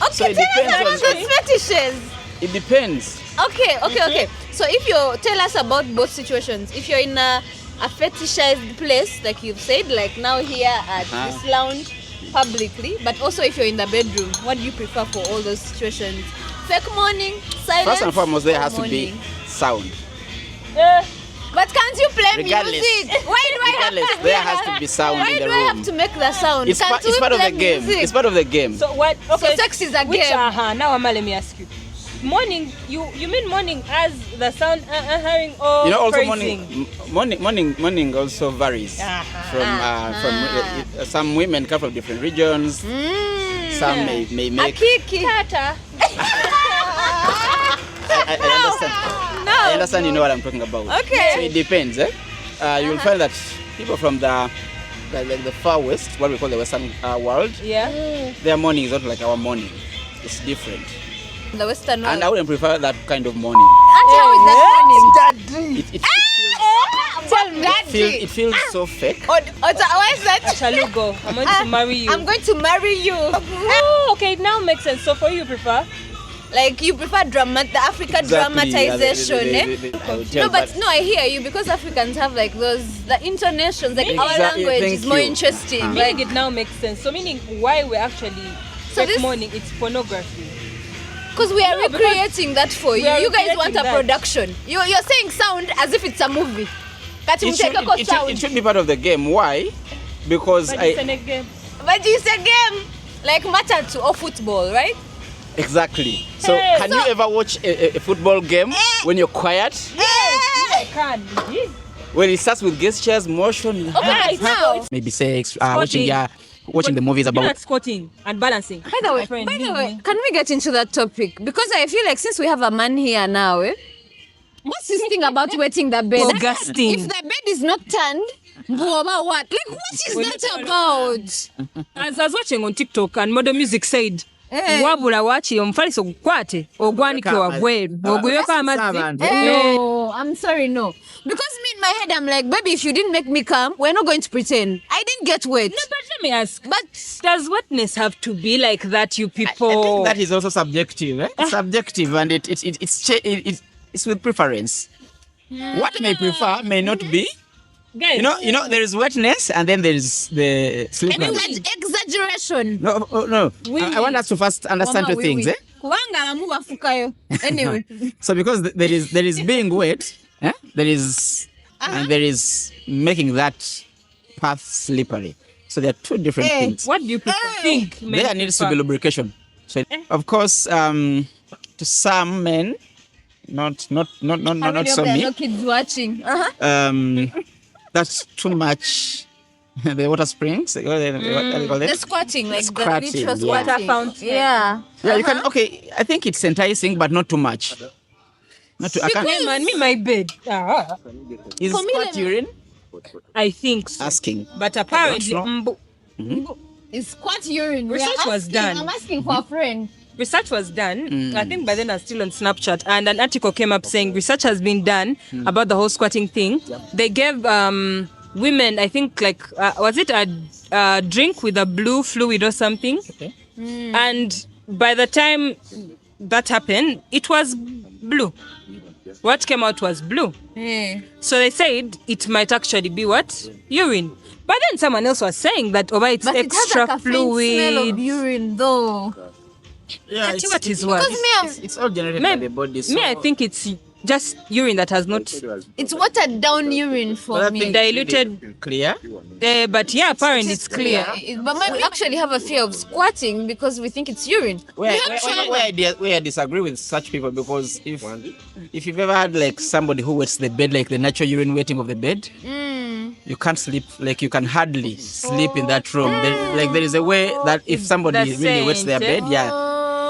Okay, So it tell us depends about on- those fetishes. It depends. Okay. So if you tell us about both situations, if you're in a fetishized place, like you've said, like now here at this lounge publicly, but also if you're in the bedroom, what do you prefer for all those situations? Fake morning, silence. First and foremost, there or has to be morning? sound. But can't you play Regardless. music? Why do I have Regardless, to? there has to be sound Why in the do I have room. to make the sound? It's, Can't it's we part of play the game. music? It's part of the game. So what? Okay. sex is a Which, game. Now, Amma, let me ask you. Morning, you mean morning as the sound hearing or You know, also praising? morning also varies from some women come from different regions. Some may make. Akiki. Tata. I understand. No. I understand. You know what I'm talking about. Okay. So it depends. You'll find that people from the far west, what we call the Western world, Yeah. their morning is not like our morning. It's different. The Western world. And I wouldn't prefer that kind of morning. Auntie, how is that morning? It feels so fake. Why is that? Shall you go? I'm going to marry you. I'm going to marry you. Oh, okay, it now makes sense. So for you, prefer? Like you prefer the Africa dramatization, I would tell No, but that. no, I hear you because Africans have like the intonations, like our Exactly, language thank is more you. interesting. Meaning Like, it now makes sense. So meaning why we're actually So this- morning, it's pornography. because we are No, because recreating that for you. we are You guys want a recreating that. production. You're saying sound as if it's a movie. Kati muteke sound. It should be part of the game. Why? Because But it's a game. But it's a game like match or football, right? Exactly. So Hey, can you ever watch a football game when you're quiet? I can't. When it starts with gestures, motion, Okay, now. maybe sex, watching the movies You know, about. squatting and balancing. By the way, can we get into that topic? Because I feel like since we have a man here now, what's this thing about wetting the bed? Augustine. If the bed is not turned, about what? Like, what is that about? As I was watching on TikTok and modern music said, wabula wachi omufaliso gukwate ogwanike wabweru oguyeko amazzi. No, I'm sorry, no. Because me in my head, I'm like, baby, if you didn't make me come, we're not going to pretend. I didn't get wet. No, but let me ask. But Does wetness have to be like that, you I people? think that is also subjective. Subjective, and it's with preference. What may prefer may not be. Guys, You know, there is wetness, and then there is the slippery. exaggeration. No. I want us to first understand two things. Kubanga alamu bafukayo. Anyway. So because there is being wet, there is and there is making that path slippery. So there are two different things. what do you people think? There needs to be lubrication. So of course, to some men, not so me. No kids watching. That's too much. The water springs. What do they call them? The squatting, like Squatting, the literal yeah. squatting. Water fountain. Yeah. Yeah, you can. Okay, I think it's enticing, but not too much. Not too. I Hey can't. man, me my bed. Is For me, squat let me- urine? I think so. Asking. But apparently, don't It's squat urine. We are Research was asking- done. I'm asking for a friend. research was done. I think by then I was still on Snapchat, and an article came up saying research has been done about the whole squatting thing. They gave women, I think, like was it a drink with a blue fluid or something? Okay. And by the time that happened, it was blue. What came out was blue. So they said it might actually be what? Urine. But then someone else was saying that it's But it has extra like a faint smell fluid. of urine, though. Yeah, Tell you what is what? Because it's all generated by the body. So Me, I think it's just urine that has not it's watered down urine for But I me. think diluted. clear. But yeah, apparently it's clear. But we actually have a fear of squatting because we think it's urine. Where I disagree with such people, because if you've ever had like somebody who wets the bed, like the natural urine wetting of the bed, you can't sleep, like you can hardly sleep in that room. There is a way that if somebody That's really wets their saying, bed,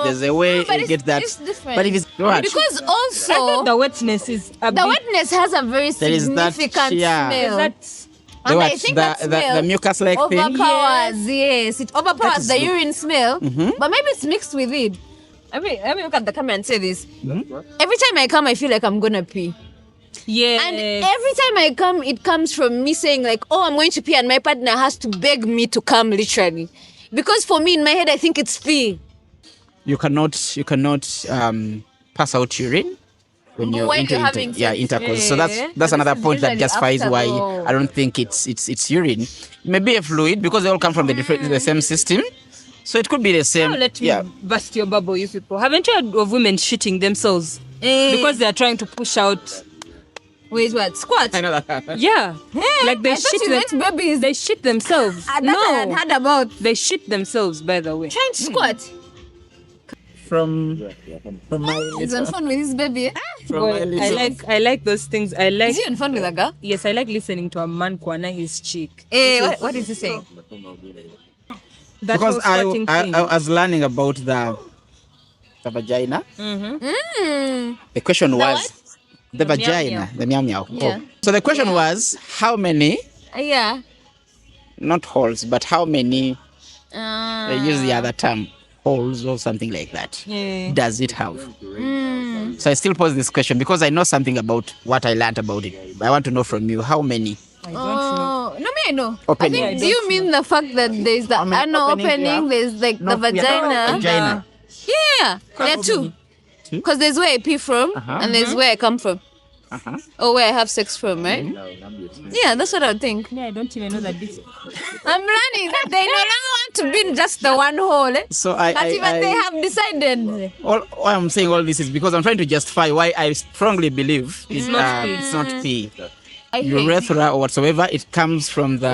there's a way But you get that. it's different. But if it's what? Because I also thought the wetness is a the bit. wetness has a very There is that, significant yeah. smell. That's And what? I think that the smell mucus-like thing. overpowers. Yes, it That overpowers is the good. urine smell. But maybe it's mixed with it. Let me look at the camera and say this. Every time I come, I feel like I'm gonna pee. yeah. And every time I come, it comes from me saying like, oh, I'm going to pee, and my partner has to beg me to come literally. Because for me, in my head, I think it's pee. You cannot pass out urine when you're When into you're having sex. intercourse. So Yeah. that's But another this is point that usually justifies after why though. I don't think it's urine. Maybe a fluid, because they all come from the same system. So it could be the same. Now let me burst your bubble, you people. Haven't you heard of women shitting themselves because they are trying to push out? Wait, what? Squat? I know that. Yeah, like they I thought shit you meant babies. They shit themselves. That I had No, heard about. they shit themselves. By the way. Trying to squat. From my He's little, on phone with his baby. from Boy, my little. I like those things. I like. Is he on phone with a girl? Yes, I like listening to a man kwana his cheek. What is he saying? That Because whole squatting thing. I was learning about the vagina. The question was the vagina, the meow meow. Yeah. So the question was how many, Yeah. not holes, but how many? Uh, They use the other term, holes or something like that. Yeah. Does it have? So I still pose this question because I know something about what I learned about it. I want to know from you how many. no, me I know. Opening. I think, do you mean the fact that there's the many anal openings you opening, have? there's like No, the vagina? Vagina. Yeah, there are two. Two? Because there's where I pee from and there's where I come from. Or where I have sex from, right? Yeah, that's what I would think. Yeah, I don't even know that this. I'm learning that they no longer want to be in just the one hole. So But even they have decided. all I'm saying all this is because I'm trying to justify why I strongly believe It's not pee. it's not pee. urethra or whatsoever, it comes from the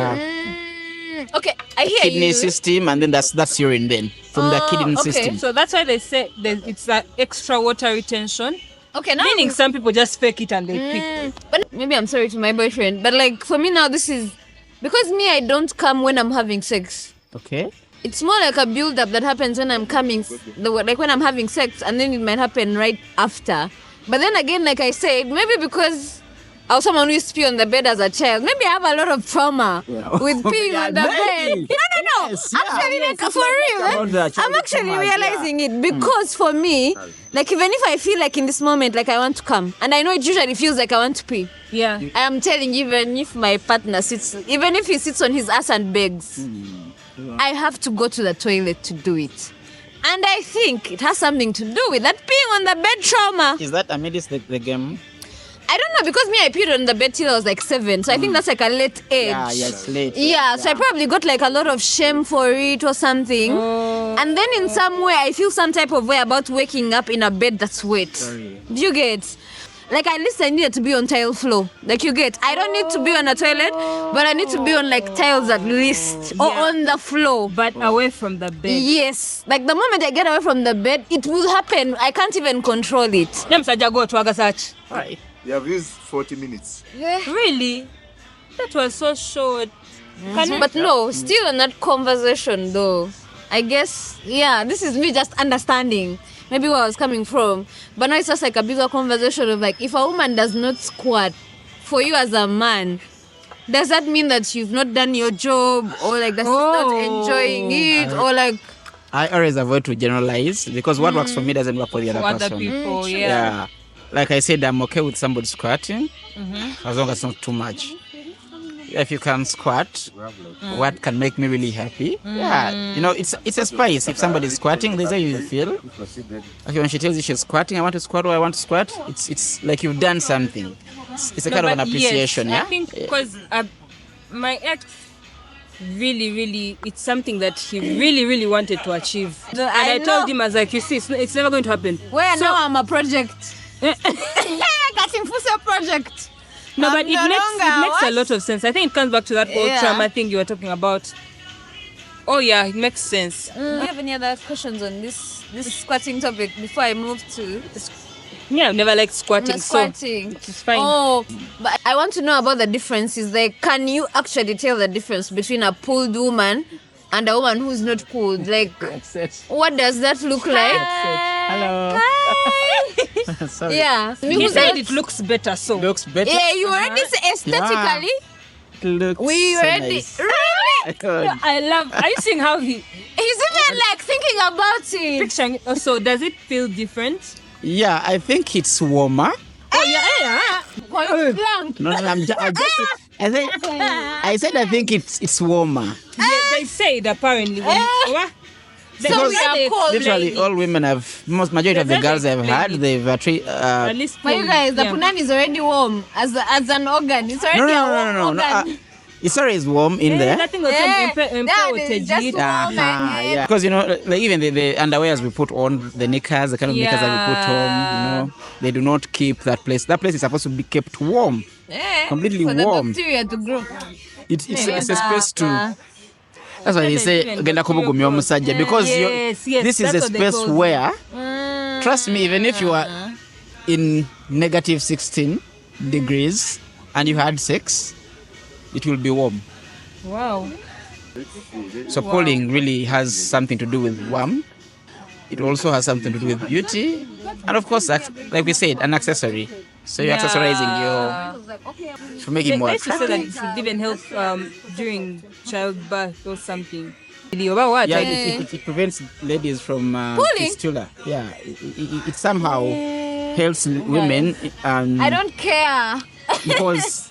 Okay, I hear kidney you. system, and then that's urine then from the kidney okay. system. So that's why they say it's that extra water retention. Okay, now Meaning some people just fake it and they pick. But maybe I'm sorry to my boyfriend, but like for me now, this is because me, I don't come when I'm having sex. Okay. It's more like a build-up that happens when I'm coming, like when I'm having sex, and then it might happen right after. But then again, like I said, maybe because I was someone who used to pee on the bed as a child, maybe I have a lot of trauma with peeing on the bed. maybe. No. Yes, yeah. Actually, like for real, About the I'm actually traumas, realizing it because for me, like even if I feel like in this moment, like I want to come, and I know it usually feels like I want to pee. Yeah. I am telling you, even if my partner sits, even if he sits on his ass and begs, I have to go to the toilet to do it. And I think it has something to do with that peeing on the bed trauma. Is that amidst the game? I don't know, because me, I peed on the bed till I was like 7. So I think that's like a late age. Yeah, it's late. Yeah, so I probably got like a lot of shame for it or something. And then in some way, I feel some type of way about waking up in a bed that's wet. Do you get? Like at least I needed to be on tile floor. Like you get, I don't need to be on a toilet, but I need to be on like tiles at least, or on the floor. But away from the bed. Yes, like the moment I get away from the bed, it will happen. I can't even control it. Right. You have used 40 minutes. Really? That was so short. But no, still on that conversation though. I guess, yeah, this is me just understanding maybe where I was coming from. But now it's just like a bigger conversation of like, if a woman does not squat for you as a man, does that mean that you've not done your job, or like that she's not enjoying it, or like... I always avoid to generalize because what works for me doesn't work for the other For other person. people, Yeah. Like I said, I'm okay with somebody squatting as long as it's not too much. If you can squat, what can make me really happy? Yeah, you know, it's a spice. If somebody's squatting, there's how you feel. Okay, when she tells you she's squatting, I want to squat or I want to squat, it's like you've done something. It's a kind of an appreciation, yes, yeah? I think because my ex really, it's something that he really wanted to achieve. And I told him, I was like, you see, it's never going to happen. Where now I'm a project. Getting full project. No, but no it makes a lot of sense. I think it comes back to that old trauma thing you were talking about. Oh yeah, it makes sense. Do you have any other questions on this squatting topic before I move to Yeah, I've never liked squatting, squatting? So it's fine. Oh, but I want to know about the differences. Like, can you actually tell the difference between a pulled woman and a woman who's not pulled? Like, what does that look like? Hello. Hi. Sorry. Yeah. He said it looks better, so. Looks better. Yeah, you already say aesthetically. It looks We so already nice. really. I love. Are you seeing how He's even like thinking about it. picturing it? Also, does it feel different? Yeah, I think it's warmer. Oh yeah. Point blank. No, I said I think it's warmer. Yeah, they say it apparently. What? So we are cold. Literally, all women have, majority of the That's girls I've had, explain they've At least For you guys, the punani is already warm as an organ. It's already a warm organ. It's always warm in there. Nothing was that is just warm. Yeah. Because, you know, like even the underwears we put on, the knickers, the kind of knickers that we put on, you know, they do not keep that place. That place is supposed to be kept warm. Completely for warm. the bacteria to grow. It's a space to... That's why they say genda kubugumya omusajja, because this is a space where, trust me, even if you are in negative 16 degrees and you had sex, it will be warm. Wow. So pulling really has something to do with warmth. It also has something to do with beauty, and of course, like we said, an accessory. So you're accessorizing to make it more They used to say that attractive. it would even help during childbirth or something. About what? Yeah, it prevents ladies from fistula. Yeah, it somehow helps women. I don't care. Because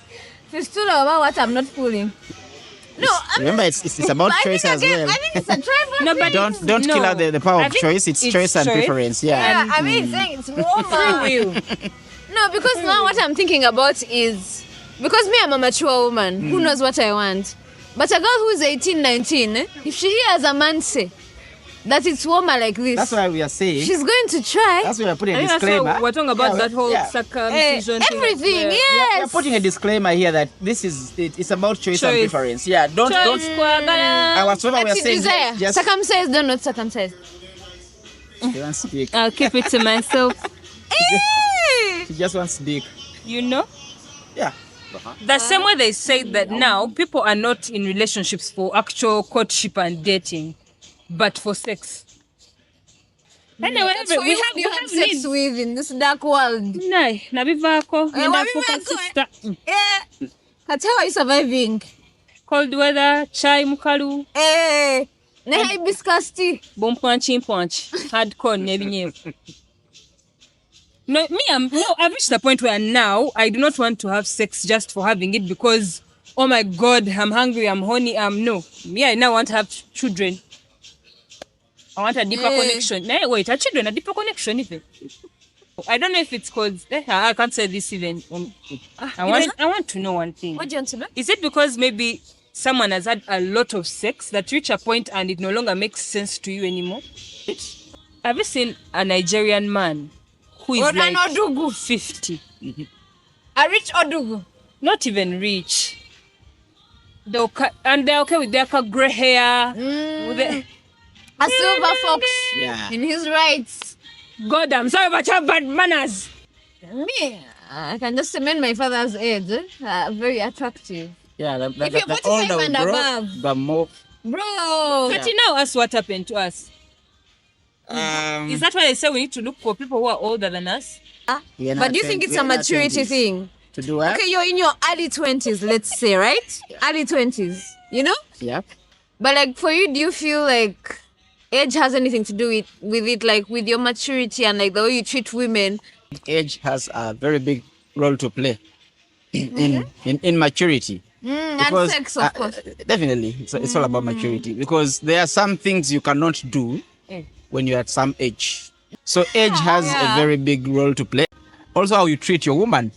Fistula about what I'm not pulling. No, remember, it's about choice as well. I think it's a tribal No, thing. but Don't kill out the power I of think choice. It's choice and choice. preference. Yeah. Yeah, I mean, it's saying it's warmer. No, because now what I'm thinking about is, because me, I'm a mature woman who knows what I want. But a girl who is 18, 19, if she hears a man say, that it's warmer like this. That's why we are saying. She's going to try. That's why we're putting I a think that's disclaimer. why we're talking about that whole circumcision thing. Everything, Yeah. yes. We're putting a disclaimer here that this is it's about choice and preference. Yeah, don't. Whatsoever we are saying, Desire. just Circumcised or not circumcised? she wants dick. I'll keep it to myself. She just wants dick. You know? Yeah. The same way they say that now people are not in relationships for actual courtship and dating, but for sex. Anyway, That's who we you have have sex needs. with in this dark world. Nay, nabivako, wabivako, sister. Yeah. Kati, how are you surviving? Cold weather, chai mukalu, Eh. Na hibiscus tea. bompwanchi, hardcore, nebinyevu. No, I've reached the point where now I do not want to have sex just for having it because, oh my God, I'm hungry, I'm horny, no. Me, I now want to have children. I want a deeper connection. Nah, wait, a children, a deeper connection even. I don't know if it's cause I can't say this even. I want to know one thing. What do you want to know? Is it because maybe someone has had a lot of sex that reach a point and it no longer makes sense to you anymore? Have you seen a Nigerian man who is like Odugu. 50? A rich Odugu. Not even rich. They're okay with their grey hair. With their, A silver fox. Yeah. In his rights. God, I'm sorry, but you have bad manners. Me, I can just amend my father's age. Very attractive. Yeah. If you're 45 and above. the more. Bro. But you know us, what happened to us? Is that why they say we need to look for people who are older than us? We are But not do you think 20 it's we a are not maturity 20s. thing? To do what? Okay, you're in your early 20s, let's say, right? Early 20s, you know? Yeah. But like for you, do you feel like age has anything to do with it, like with your maturity and like the way you treat women? Age has a very big role to play in maturity. And sex, of course. Definitely, it's all about maturity because there are some things you cannot do when you're at some age. So age has a very big role to play. Also, how you treat your woman,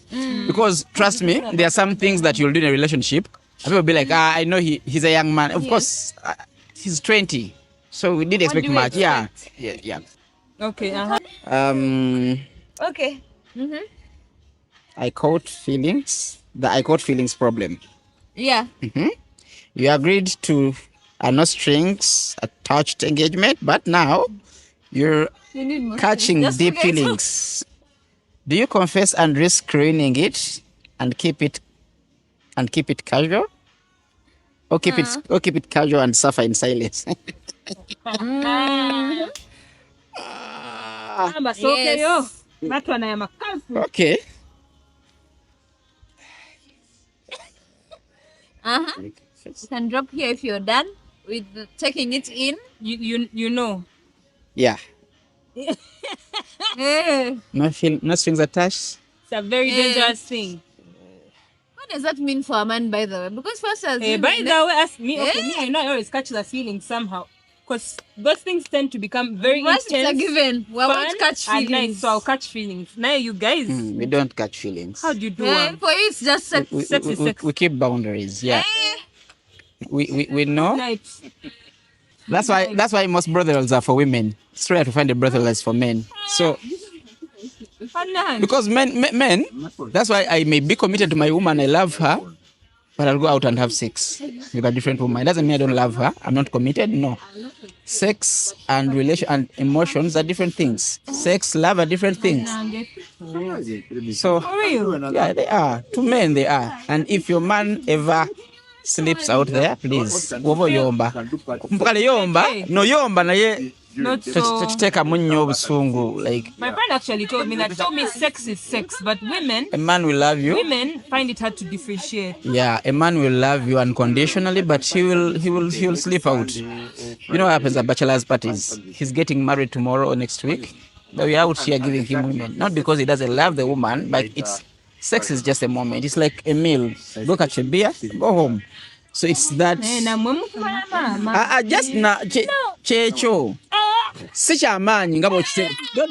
because trust me, there are some things that you'll do in a relationship. And people will be like, I know he's a young man. Of course, he's 20, so we didn't expect much. Yeah. Okay. Okay. I caught feelings. The I caught feelings problem. Yeah. You agreed to a no strings attached engagement, but now you're You need more catching Just deep forget. feelings. Do you confess and risk ruining it and keep it casual? Or keep it casual and suffer in silence? Okay. You can drop here if you're done with taking it in. You know. Yeah. Hey. No strings attached. It's a very dangerous thing. What does that mean for a man, by the way? Because first as Hey, women, by the way, ask me. Okay, me, I know I always catch the feeling somehow. Because those things tend to become very once it's a intense. given, we're going Fun to catch and nice, feelings. so I'll catch feelings. Now you guys, We don't catch feelings. how do you do Hey, one? for you, it's just sex. Sex is sex. We keep boundaries. Yeah. We know. Night. That's why most brothels are for women. It's rare to find a brothel that's for men. So because men, that's why I may be committed to my woman. I love her, but I'll go out and have sex with a different woman. It doesn't mean I don't love her. I'm not committed. No. Sex and relation and emotions are different things. Sex, love are different things. So yeah, they are. To men they are. And if your man ever sleeps out there, please. Wovo yomba. Mpukale yomba. No yomba na ye. Not so. Tuteka munyo busungu. Like My friend actually told me sex is sex, but a man will love you. women find it hard to differentiate. Yeah, a man will love you unconditionally, but he will sleep out. You know what happens at bachelor's parties? He's getting married tomorrow or next week. But we're out here giving him women. Not because he doesn't love the woman, but sex is just a moment. It's like a meal. Go catch a beer, go home. So it's that. Just na checho. Such a man, don't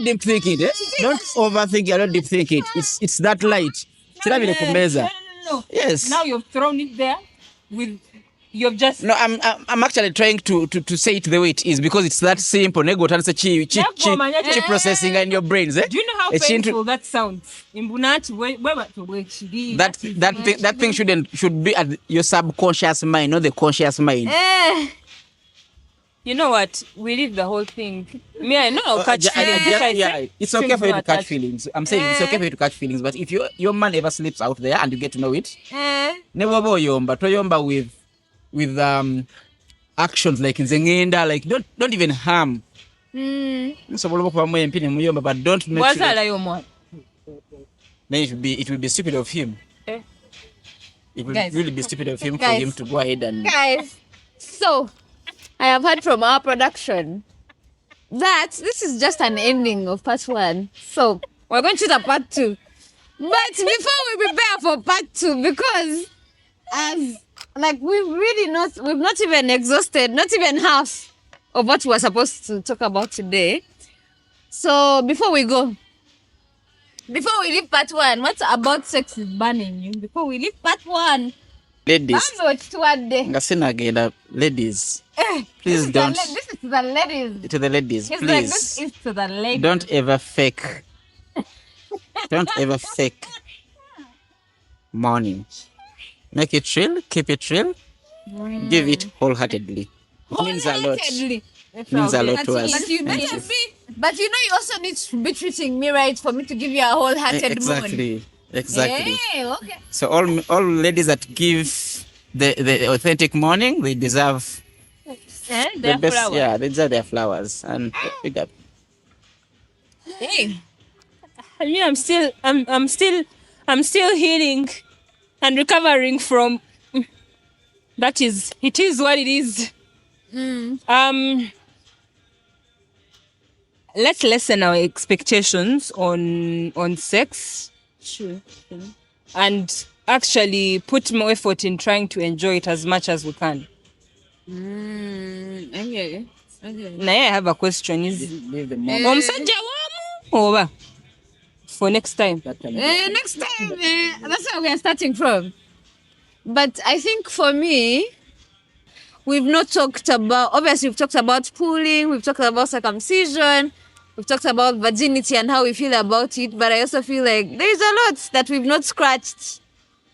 deep think it. Don't overthink it. Don't deep think it. It's that light. No. Yes. Now you've thrown it there with you've just... No, I'm actually trying to say it the way it is because it's that simple. Nego tanse chi processing in your brains. Do you know how painful that sounds? That thing should be at your subconscious mind, not the conscious mind. You know what? We leave the whole thing. Me, I know I'll catch feelings. Yeah, it's okay for you to catch feelings. I'm saying it's okay for you to catch feelings, but if your man ever sleeps out there and you get to know it, never go yomba. To yomba with actions like in zengenda, like don't even harm. So but don't make sure. Then it will be stupid of him. It will really be stupid of him for him to go ahead and... Guys, so I have heard from our production that this is just an ending of part 1. So we're going to the part 2. But before we prepare for part 2, because we've not even exhausted, not even half of what we're supposed to talk about today. So before we leave part 1, what about sex is burning you? Before we leave part 1. Ladies, ladies, please don't. This is to the ladies. To the ladies, He's please. Like, this is to the ladies. Don't ever fake. Don't ever fake morning. Make it real. Keep it real. Give it wholeheartedly. It means a lot. It means a lot to us. But you also need to be treating me right for me to give you a wholehearted morning. Exactly. Yeah, okay. So all ladies that give the authentic morning, they deserve the best. Flowers. Yeah, they deserve their flowers and pick up. Hey, I'm still healing and recovering from. It is what it is. Let's lessen our expectations on sex. Sure. And actually put more effort in trying to enjoy it as much as we can. Okay. Now I have a question. Leave the for next time. Next time, that's where we are starting from. But I think for me, we've not talked about, obviously we've talked about pooling, we've talked about circumcision, we've talked about virginity and how we feel about it, but I also feel like there is a lot that we've not scratched.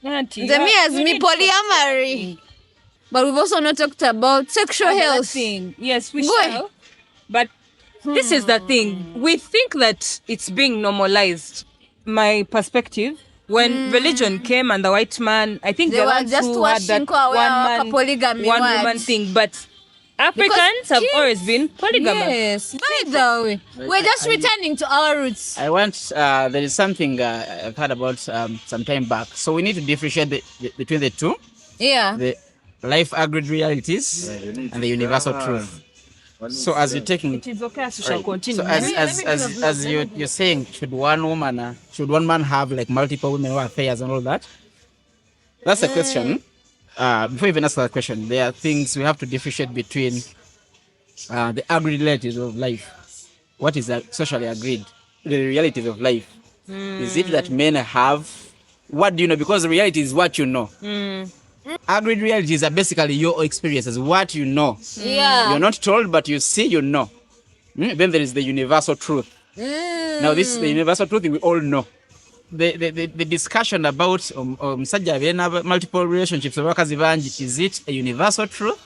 Polyamory. But we've also not talked about sexual health. Yes, we shall. But this is the thing. We think that it's being normalized. My perspective, when religion came and the white man, I think they were just who had that one woman thing, but Africans have always been polygamous. Yes, by the way, we're just returning to our roots. There is something I've heard about some time back. So we need to differentiate between the two. Yeah. The life agreed realities and the universal truth. So as you're taking, it is okay, as you shall continue. So as you're saying, should one man have like multiple women or affairs and all that? That's a question. Before you even ask that question, there are things we have to differentiate between the agreed realities of life. What is socially agreed? The realities of life. Is it that men have? What do you know? Because the reality is what you know. Agreed realities are basically your experiences, what you know. Yeah. You're not told, but you see, you know. Then there is the universal truth. Now, this is the universal truth we all know. The discussion about multiple relationships, is it a universal truth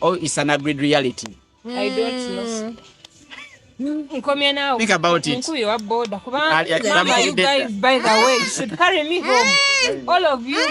or it's an agreed reality? I don't know. Think about it. You guys, by the way, should carry me home. All of you.